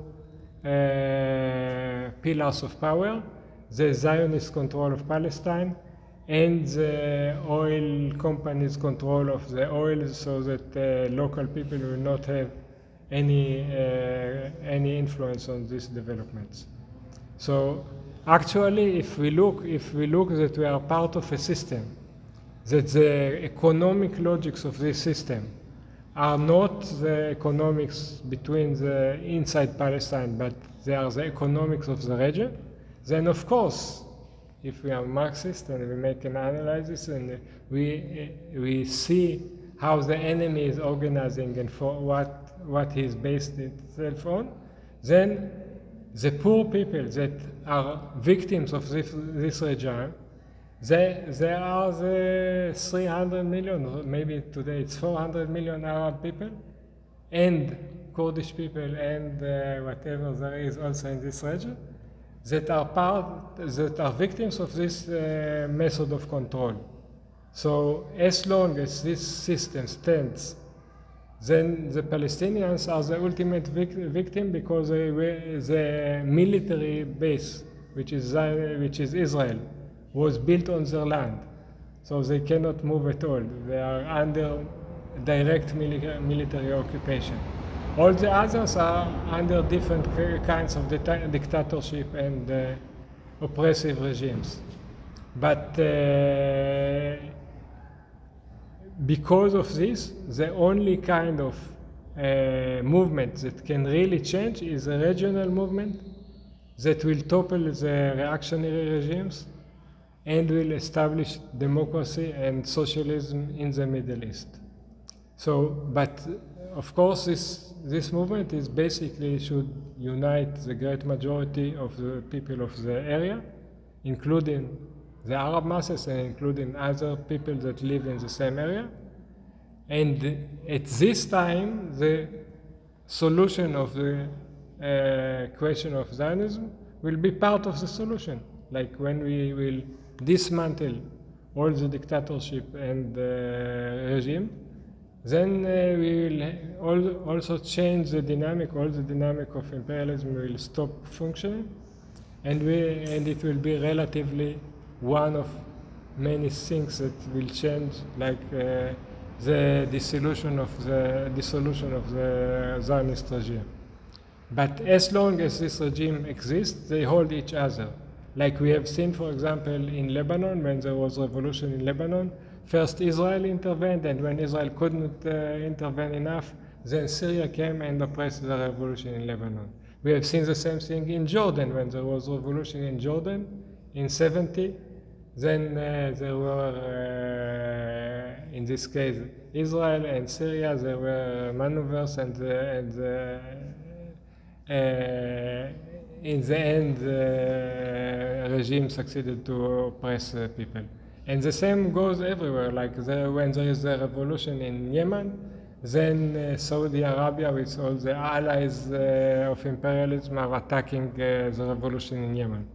Speaker 3: pillars of power, the Zionist control of Palestine and the oil companies' control of the oil, so that local people will not have any influence on these developments. So actually, if we look that we are part of a system, that the economic logics of this system are not the economics between the inside Palestine, but they are the economics of the region, then of course, if we are Marxist and we make an analysis and we see how the enemy is organizing and for what he's based itself on, then the poor people that are victims of this regime, they are the 300 million, or maybe today it's 400 million Arab people, and Kurdish people, and whatever there is also in this region, that are victims of this method of control. So as long as this system stands, then the Palestinians are the ultimate victim, because the military base, which is Israel, was built on their land. So they cannot move at all. They are under direct military occupation. All the others are under different kinds of dictatorship and oppressive regimes. But because of this, the only kind of movement that can really change is a regional movement that will topple the reactionary regimes and will establish democracy and socialism in the Middle East. So, but of course, this movement is basically should unite the great majority of the people of the area, including the Arab masses and including other people that live in the same area. And at this time, the solution of the question of Zionism will be part of the solution. Like when we will dismantle all the dictatorship and regime, then we will also change the dynamic. All the dynamic of imperialism will stop functioning, and it will be relatively one of many things that will change, like the dissolution of the Zionist regime. But as long as this regime exists, they hold each other. Like we have seen, for example, in Lebanon, when there was revolution in Lebanon, first Israel intervened, and when Israel couldn't intervene enough, then Syria came and oppressed the revolution in Lebanon. We have seen the same thing in Jordan, when there was revolution in Jordan in 70. Then there were, in this case, Israel and Syria, there were maneuvers, and in the end, the regime succeeded to oppress people. And the same goes everywhere. Like when there is a revolution in Yemen, then Saudi Arabia, with all the allies of imperialism, are attacking the revolution in Yemen.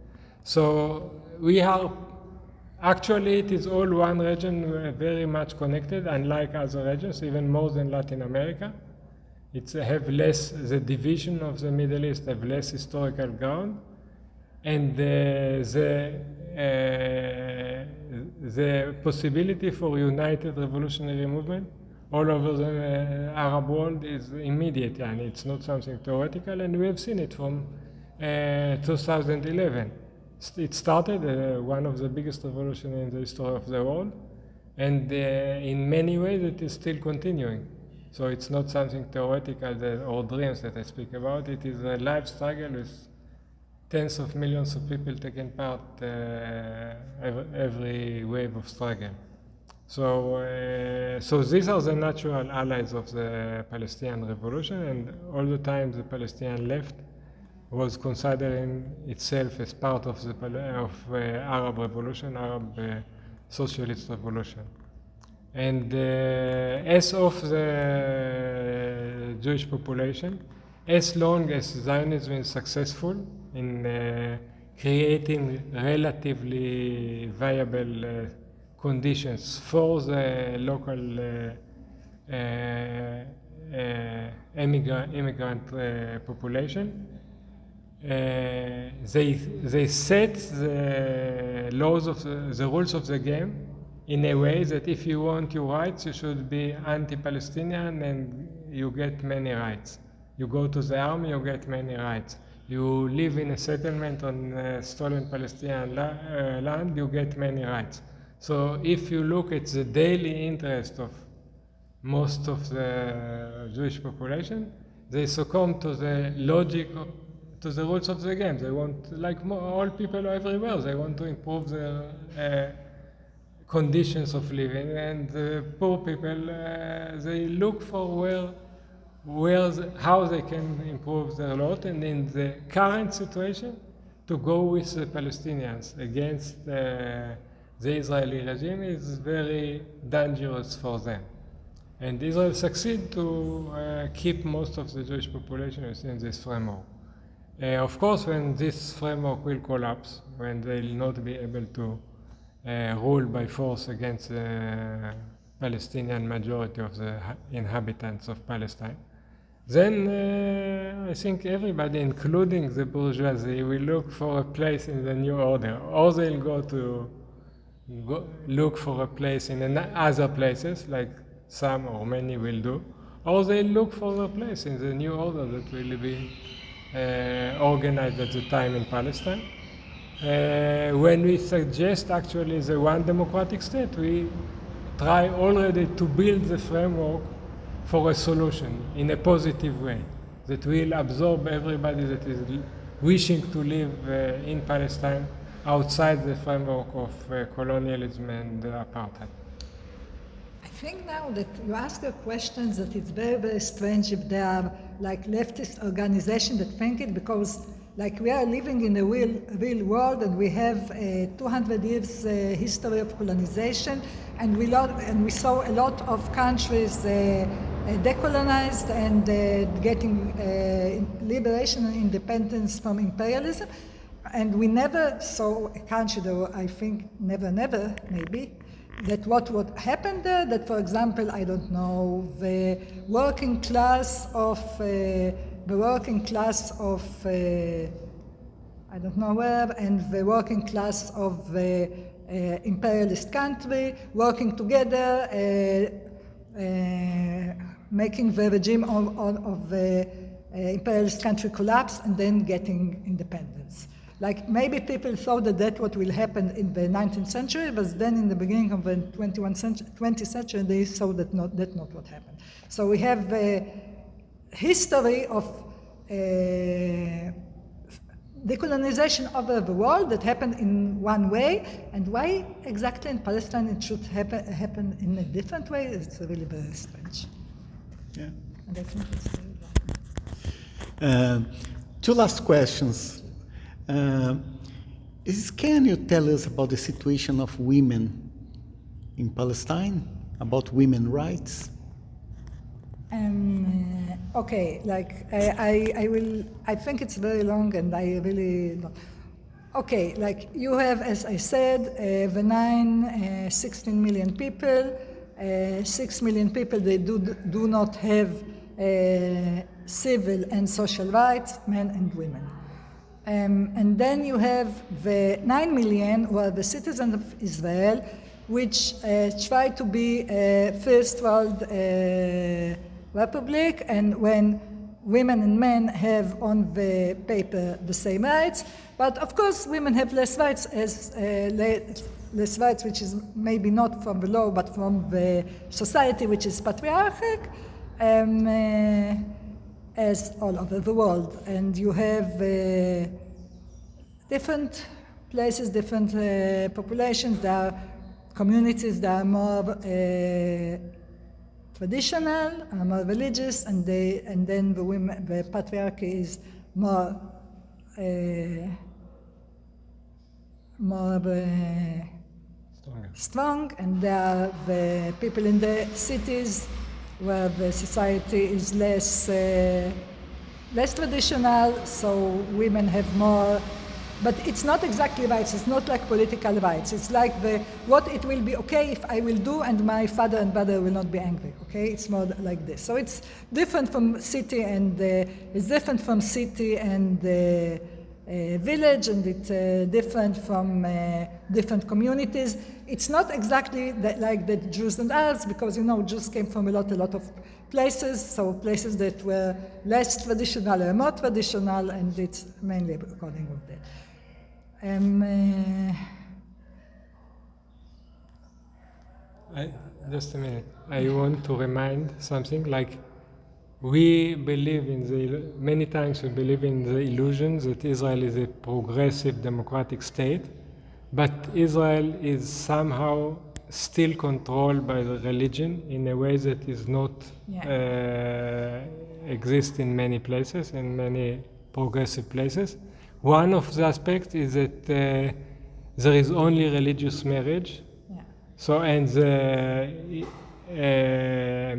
Speaker 3: So we are, actually it is all one region, very much connected, unlike other regions, even more than Latin America. It's have less, the division of the Middle East have less historical ground, and the possibility for united revolutionary movement all over the Arab world is immediate, and it's not something theoretical, and we have seen it from 2011. It started one of the biggest revolutions in the history of the world, and in many ways it is still continuing. So it's not something theoretical or dreams that I speak about. It is a live struggle with tens of millions of people taking part every wave of struggle. So these are the natural allies of the Palestinian revolution, and all the time the Palestinian left was considering itself as part of the Arab revolution, Arab socialist revolution. And as of the Jewish population, as long as Zionism is successful in creating relatively viable conditions for the local immigrant population, they set the laws of the rules of the game in a way that if you want your rights, you should be anti-Palestinian and you get many rights. You go to the army, you get many rights. You live in a settlement on stolen Palestinian land, you get many rights. So if you look at the daily interest of most of the Jewish population, they succumb to the logic, to the rules of the game. They want, like all people everywhere, they want to improve their conditions of living, and the poor people, they look for how they can improve their lot, and in the current situation, to go with the Palestinians against the Israeli regime is very dangerous for them. And Israel succeed to keep most of the Jewish population within this framework. Of course, when this framework will collapse, when they will not be able to rule by force against the Palestinian majority of the inhabitants of Palestine, then I think everybody, including the bourgeoisie, will look for a place in the new order, or they'll go look for a place in other places, like some or many will do, or they'll look for a place in the new order that will be organized at the time in Palestine. When we suggest actually the one democratic state, we try already to build the framework for a solution in a positive way that will absorb everybody that is wishing to live in Palestine outside the framework of colonialism and apartheid.
Speaker 2: I think now that you ask a question that it's very, very strange if there are like leftist organizations that think it, because like we are living in a real world, and we have a 200 years history of colonization, and we saw a lot of countries decolonized and getting liberation and independence from imperialism, and we never saw a country, though I think never maybe, that what happened there, that for example, I don't know, the working class of I don't know where, and the working class of the imperialist country working together, making the regime of the imperialist country collapse and then getting independence. Like maybe people thought that that's what will happen in the 19th century, but then in the beginning of the 20th century, they saw that's not what happened. So we have a history of decolonization of the world that happened in one way, and why exactly in Palestine it should happen in a different way, it's really very strange.
Speaker 1: Yeah.
Speaker 2: And I think it's very wrong.
Speaker 1: Two last questions. Can you tell us about the situation of women in Palestine, about women's rights?
Speaker 2: Okay, like I think it's very long and I really don't. Okay, like you have, as I said, the 16 million people, 6 million people, they do not have civil and social rights, men and women. And then you have the 9 million who are the citizens of Israel, which try to be a first world republic, and when women and men have on the paper the same rights, but of course women have less rights, less rights which is maybe not from the law but from the society which is patriarchal, as all over the world. And you have different places, different populations. There are communities that are more traditional, are more religious, and then the patriarchy is more strong, and there are the people in the cities where the society is less traditional, so women have more. But it's not exactly rights, it's not like political rights. It's like what it will be okay if I will do and my father and brother will not be angry, okay? It's more like this. So it's different from city and village, and it's different from different communities. It's not exactly like the Jews and Arabs, because Jews came from a lot of places, so places that were less traditional or more traditional, and it's mainly according to that.
Speaker 3: Just a minute. I want to remind something, like we believe many times we believe in the illusion that Israel is a progressive democratic state, but Israel is somehow still controlled by the religion in a way that is not exist in many places, in many progressive places. One of the aspects is that there is only religious marriage. Yeah. So, and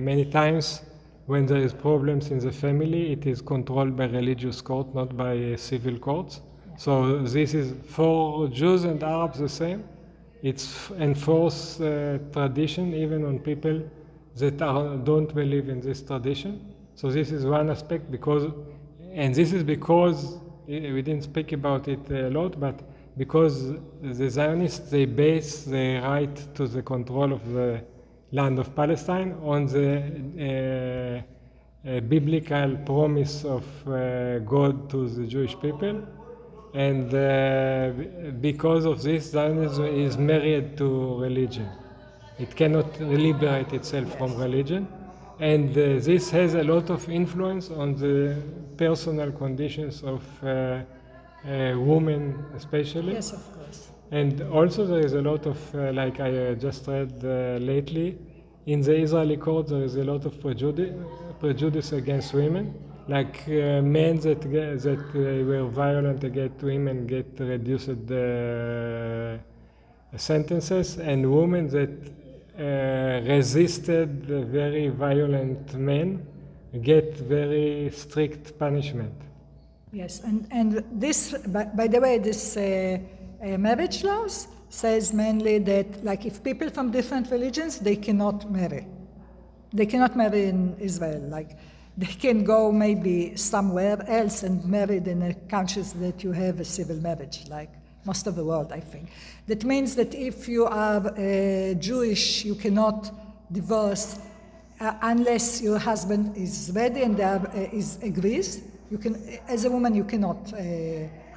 Speaker 3: many times when there is problems in the family, it is controlled by religious court, not by civil courts. Yeah. So this is for Jews and Arabs the same. It's enforced tradition even on people that don't believe in this tradition. So this is one aspect, because we didn't speak about it a lot, but because the Zionists, they base the right to the control of the land of Palestine on the biblical promise of God to the Jewish people. And because of this, Zionism is married to religion. It cannot liberate itself from religion. And this has a lot of influence on the personal conditions of women, especially.
Speaker 2: Yes, of course.
Speaker 3: And also there is a lot of, like I just read lately, in the Israeli court there is a lot of prejudice against women. Like men that were violent against women get reduced sentences, and women that resisted very violent men get very strict punishment.
Speaker 2: Yes, and this, by the way, this marriage laws says mainly that, like, if people from different religions, they cannot marry. They cannot marry in Israel. Like, they can go maybe somewhere else and married in a countries that you have a civil marriage, like most of the world, I think. That means that if you are Jewish, you cannot divorce unless your husband is ready and agrees. You can, as a woman, you cannot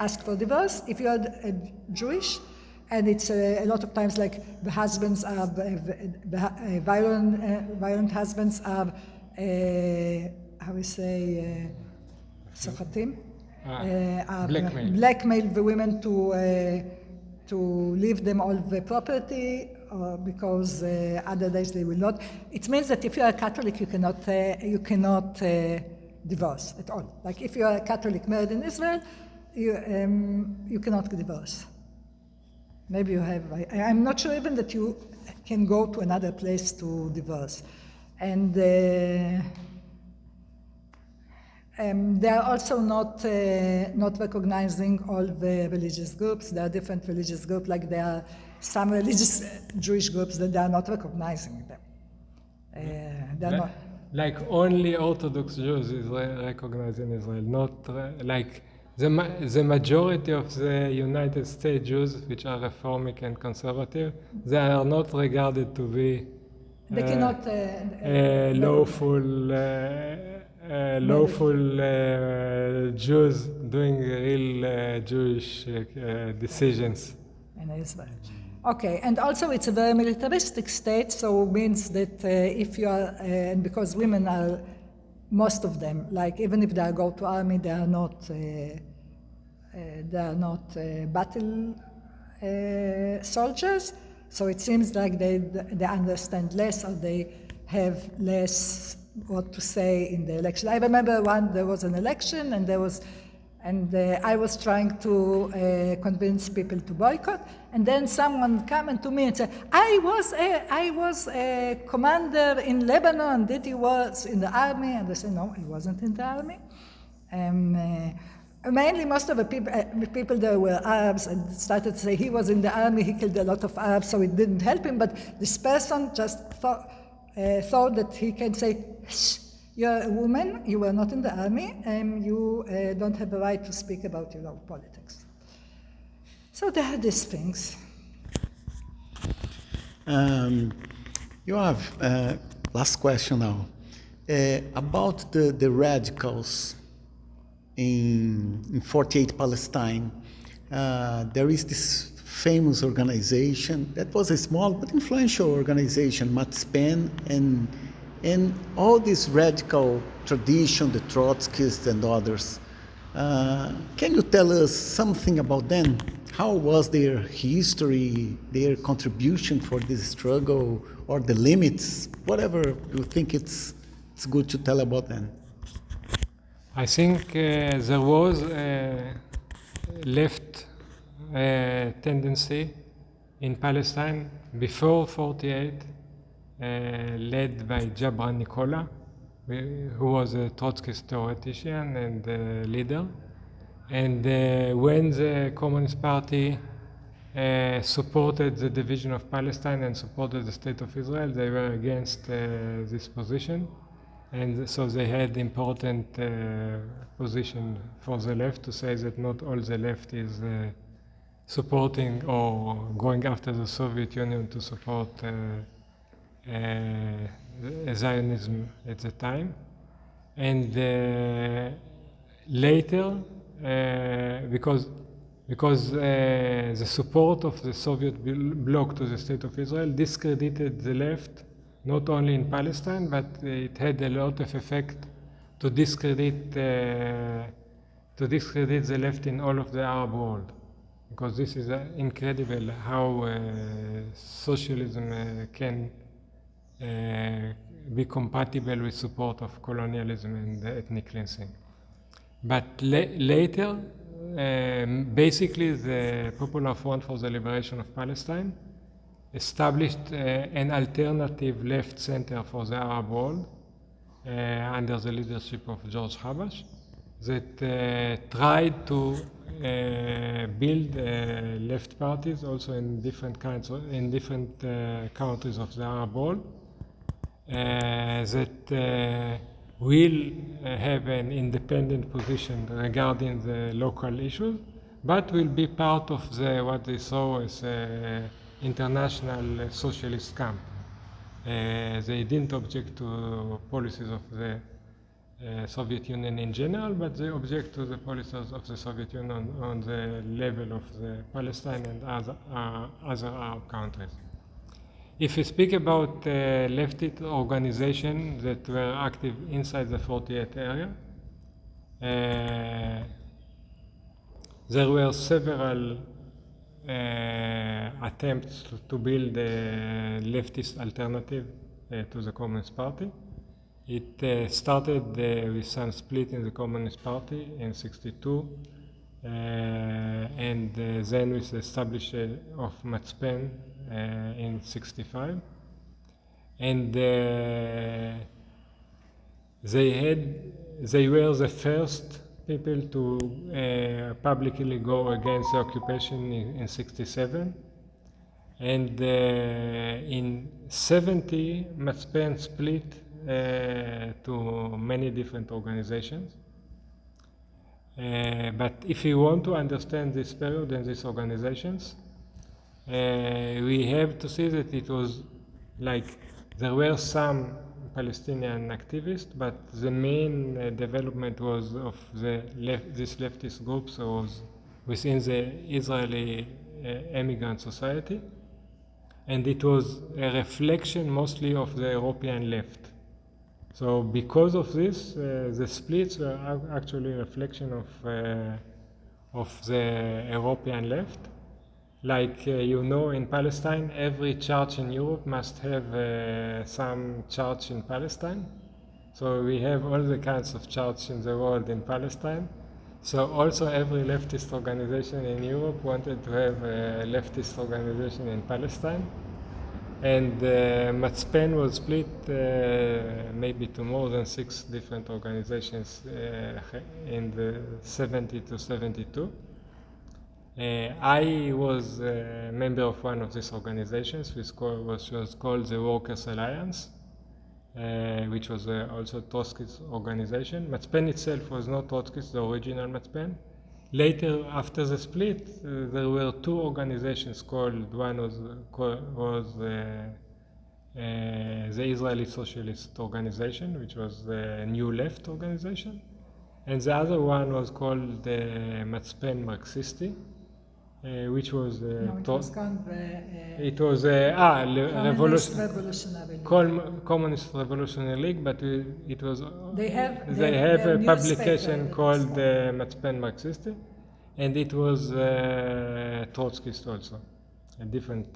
Speaker 2: ask for divorce. If you are Jewish, and it's a lot of times like the husbands are violent husbands are how we say sochatim, blackmail the women to leave them all the property because otherwise they will not. It means that if you are a Catholic, you cannot divorce at all. Like if you are a Catholic married in Israel, you cannot divorce. Maybe you have. I'm not sure even that you can go to another place to divorce, and they are also not recognizing all the religious groups. There are different religious groups, like there are some religious Jewish groups that they are not recognizing them. They're not.
Speaker 3: Like only Orthodox Jews is recognized in Israel, not like the majority of the United States Jews, which are Reformic and conservative, they are not regarded to be
Speaker 2: they cannot
Speaker 3: lawful Jews doing real Jewish decisions.
Speaker 2: In Israel. Okay, and also it's a very militaristic state, so it means that if you are, and because women are, most of them, like even if they go to army, they are not battle soldiers. So it seems like they understand less, or they have less what to say in the election. I remember there was an election, and I was trying to convince people to boycott, and then someone came to me and said, I was a commander in Lebanon, that he was in the army, and I said, no, he wasn't in the army. Mainly most of the people there were Arabs, and started to say he was in the army, he killed a lot of Arabs, so it didn't help him, but this person just thought that he can say, shh, you're a woman, you were not in the army, and you don't have a right to speak about your own politics. So there are these things.
Speaker 1: Yoav, last question now. About the radicals in 48 Palestine, there is this famous organization that was a small but influential organization, Matzpen, and all this radical tradition, the Trotskyists and others. Can you tell us something about them? How was their history, their contribution for this struggle, or the limits, whatever you think it's good to tell about them?
Speaker 3: I think there was a left tendency in Palestine before 48, led by Jabran Nicola, who was a Trotskyist theoretician and leader. And when the Communist Party supported the division of Palestine and supported the State of Israel, they were against this position. And so they had important position for the left to say that not all the left is supporting or going after the Soviet Union to support Zionism at the time. And later, because the support of the Soviet bloc to the State of Israel discredited the left, not only in Palestine, but it had a lot of effect to discredit the left in all of the Arab world. Because this is incredible how socialism can be compatible with support of colonialism and ethnic cleansing. But later, basically the Popular Front for the Liberation of Palestine established an alternative left center for the Arab world under the leadership of George Habash that tried to build left parties also in different countries of the Arab world that will have an independent position regarding the local issues, but will be part of what they saw as international socialist camp. They didn't object to policies of the Soviet Union in general, but they object to the policies of the Soviet Union on the level of the Palestine and other Arab countries. If we speak about leftist organizations that were active inside the 48 area, there were several attempts to build a leftist alternative to the Communist Party. It started with some split in the Communist Party in '62, and then with the establishment of Matzpen in '65, and they were the first people to publicly go against the occupation in '67, and in '70 Matzpen split to many different organizations. But if you want to understand this period and these organizations, we have to see that it was like there were some Palestinian activists, but the main development was of these leftist groups was within the Israeli immigrant society, and it was a reflection mostly of the European left. So because of this, the splits were actually a reflection of the European left. Like in Palestine, every church in Europe must have some church in Palestine. So we have all the kinds of church in the world in Palestine. So also every leftist organization in Europe wanted to have a leftist organization in Palestine. And Matzpen was split maybe to more than 6 different organizations in the 70 to 72. I was a member of one of these organizations, which was called the Workers' Alliance, which was also Trotsky's organization. Matzpen itself was not Trotsky's, the original Matzpen. Later, after the split, there were 2 organizations called, one was the Israeli Socialist Organization, which was the New Left organization, and the other one was called the Matzpen Marxisti, which was Communist Revolutionary League, but it was they have a publication called the Matzpen Marxisti, and it was Trotskyist also, a different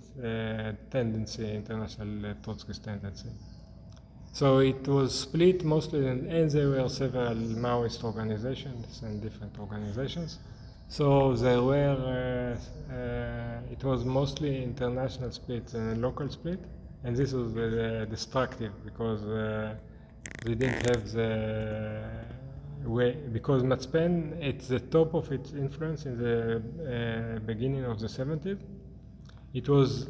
Speaker 3: tendency, international Trotskyist tendency. So it was split mostly, and there were several Maoist organizations and different organizations. So there were, it was mostly international split and local split, and this was destructive because they didn't have the way, because Matzpen, at the top of its influence in the beginning of the 70s, it was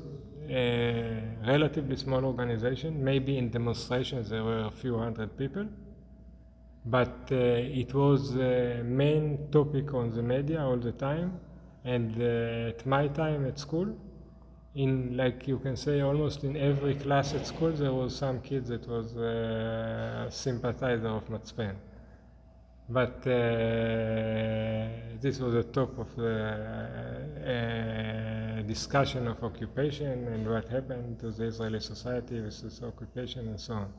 Speaker 3: a relatively small organization. Maybe in demonstrations there were a few hundred people, but it was the main topic on the media all the time, and at my time at school, in, like you can say, almost in every class at school there was some kid that was a sympathizer of Matzpen. But this was the top of the discussion of occupation and what happened to the Israeli society with this occupation and so on.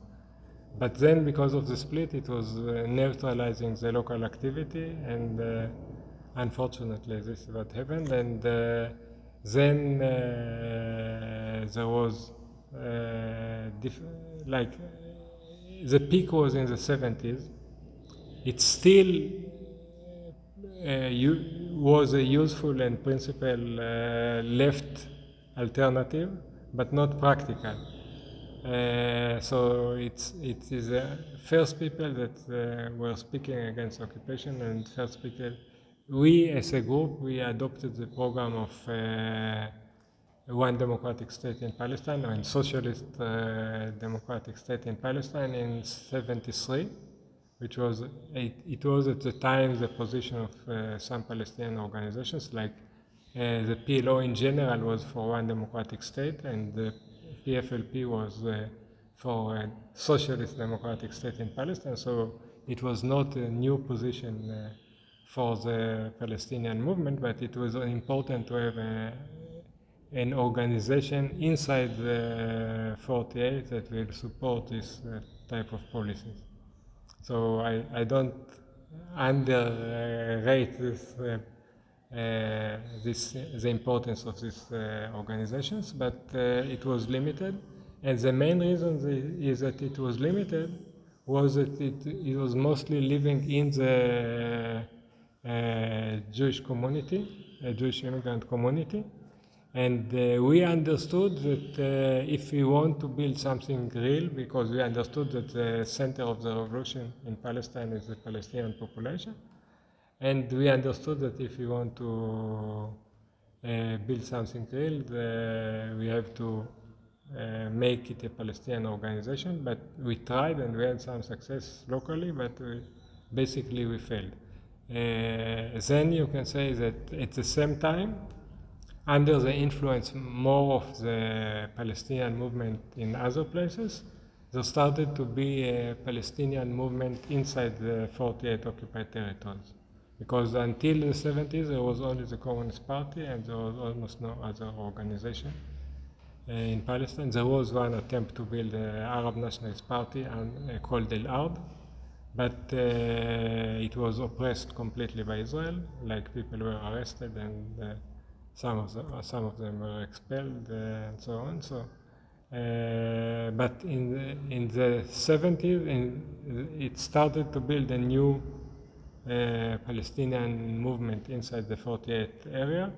Speaker 3: But then, because of the split, it was neutralizing the local activity, and unfortunately this is what happened. And then there was, like, the peak was in the 70s. It still was a useful and principal left alternative, but not practical. So it is the first people that were speaking against occupation, and first people, we as a group, we adopted the program of one democratic state in Palestine, or in socialist democratic state in Palestine in '73. which was, it was at the time the position of some Palestinian organizations, like the PLO in general was for one democratic state, and the PFLP was for a socialist democratic state in Palestine. So it was not a new position for the Palestinian movement, but it was important to have an organization inside the 48 that will support this type of policies. So I don't underrate the importance of these organizations, but it was limited. And the main reason is that it was limited was that it was mostly living in the Jewish community, a Jewish immigrant community. And we understood that if we want to build something real, because we understood that the center of the revolution in Palestine is the Palestinian population, and we understood that if we want to build something real, we have to make it a Palestinian organization. But we tried and we had some success locally, but basically we failed. Then you can say that at the same time, under the influence more of the Palestinian movement in other places, there started to be a Palestinian movement inside the 48 occupied territories. Because until the 70s, there was only the Communist Party and there was almost no other organization in Palestine. There was one attempt to build an Arab Nationalist Party called Al-Ard, but it was oppressed completely by Israel, like people were arrested and some of them were expelled and so on. So, but in the 70s, it started to build a new Palestinian movement inside the 48 area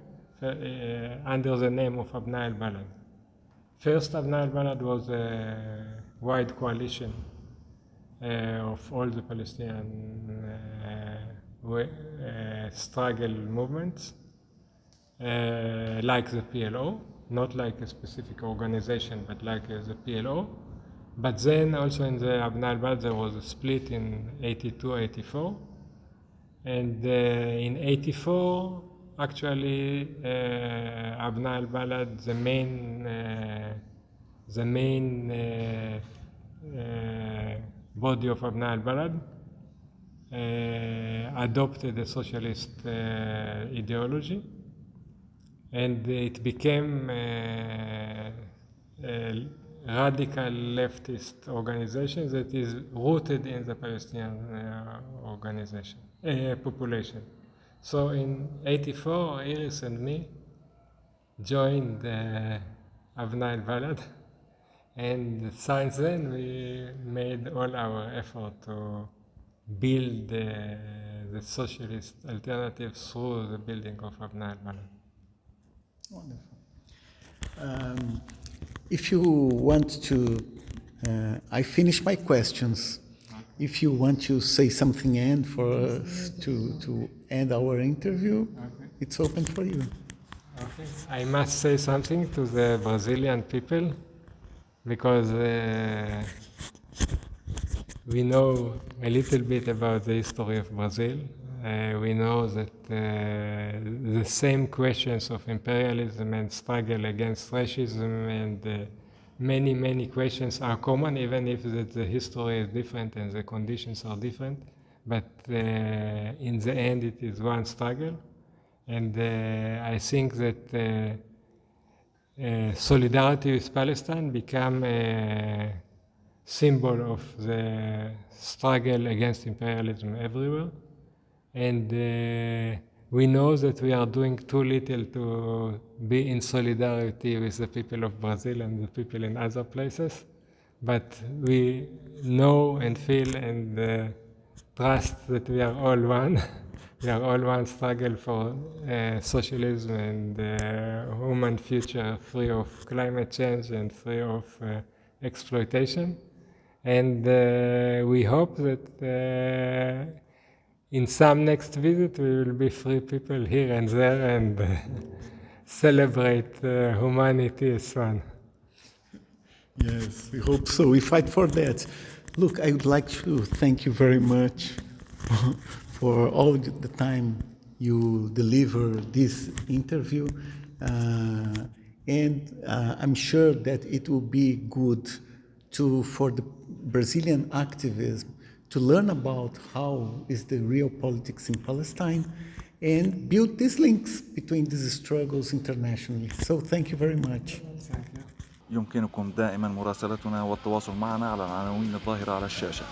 Speaker 3: under the name of Abna al-Balad. First, Abna al-Balad was a wide coalition of all the Palestinian struggle movements, like the PLO, not like a specific organization, but like the PLO. But then also in the Abna al-Balad there was a split in 82, 84. And in 84, actually, Abna al-Balad, the main body of Abna al-Balad, adopted a socialist ideology, and it became a radical leftist organization that is rooted in the Palestinian organization. Population. So in 84, Iris and me joined Abna al-Balad, and since then we made all our effort to build the socialist alternative through the building of Abna al-Balad.
Speaker 1: Wonderful. If you want to, I finish my questions. If you want to say something end for us to end our interview, it's open for you.
Speaker 3: Okay. I must say something to the Brazilian people, because we know a little bit about the history of Brazil. We know that the same questions of imperialism and struggle against racism and many questions are common, even if the history is different and the conditions are different. But in the end, it is one struggle. And I think that solidarity with Palestine became a symbol of the struggle against imperialism everywhere. And we know that we are doing too little to be in solidarity with the people of Brazil and the people in other places, but we know and feel and trust that we are all one. We are all one struggle for socialism and human future free of climate change and free of exploitation. And we hope that in some next visit, we will be free people here and there and celebrate humanity as one.
Speaker 1: Yes, we hope so. We fight for that. Look, I would like to thank you very much for all the time you deliver this interview. I'm sure that it will be good for the Brazilian activism to learn about how is the real politics in Palestine and build these links between these struggles internationally. So thank you very much.
Speaker 4: يمكنكم دائما مراسلتنا والتواصل معنا على العناوين الظاهرة على الشاشة.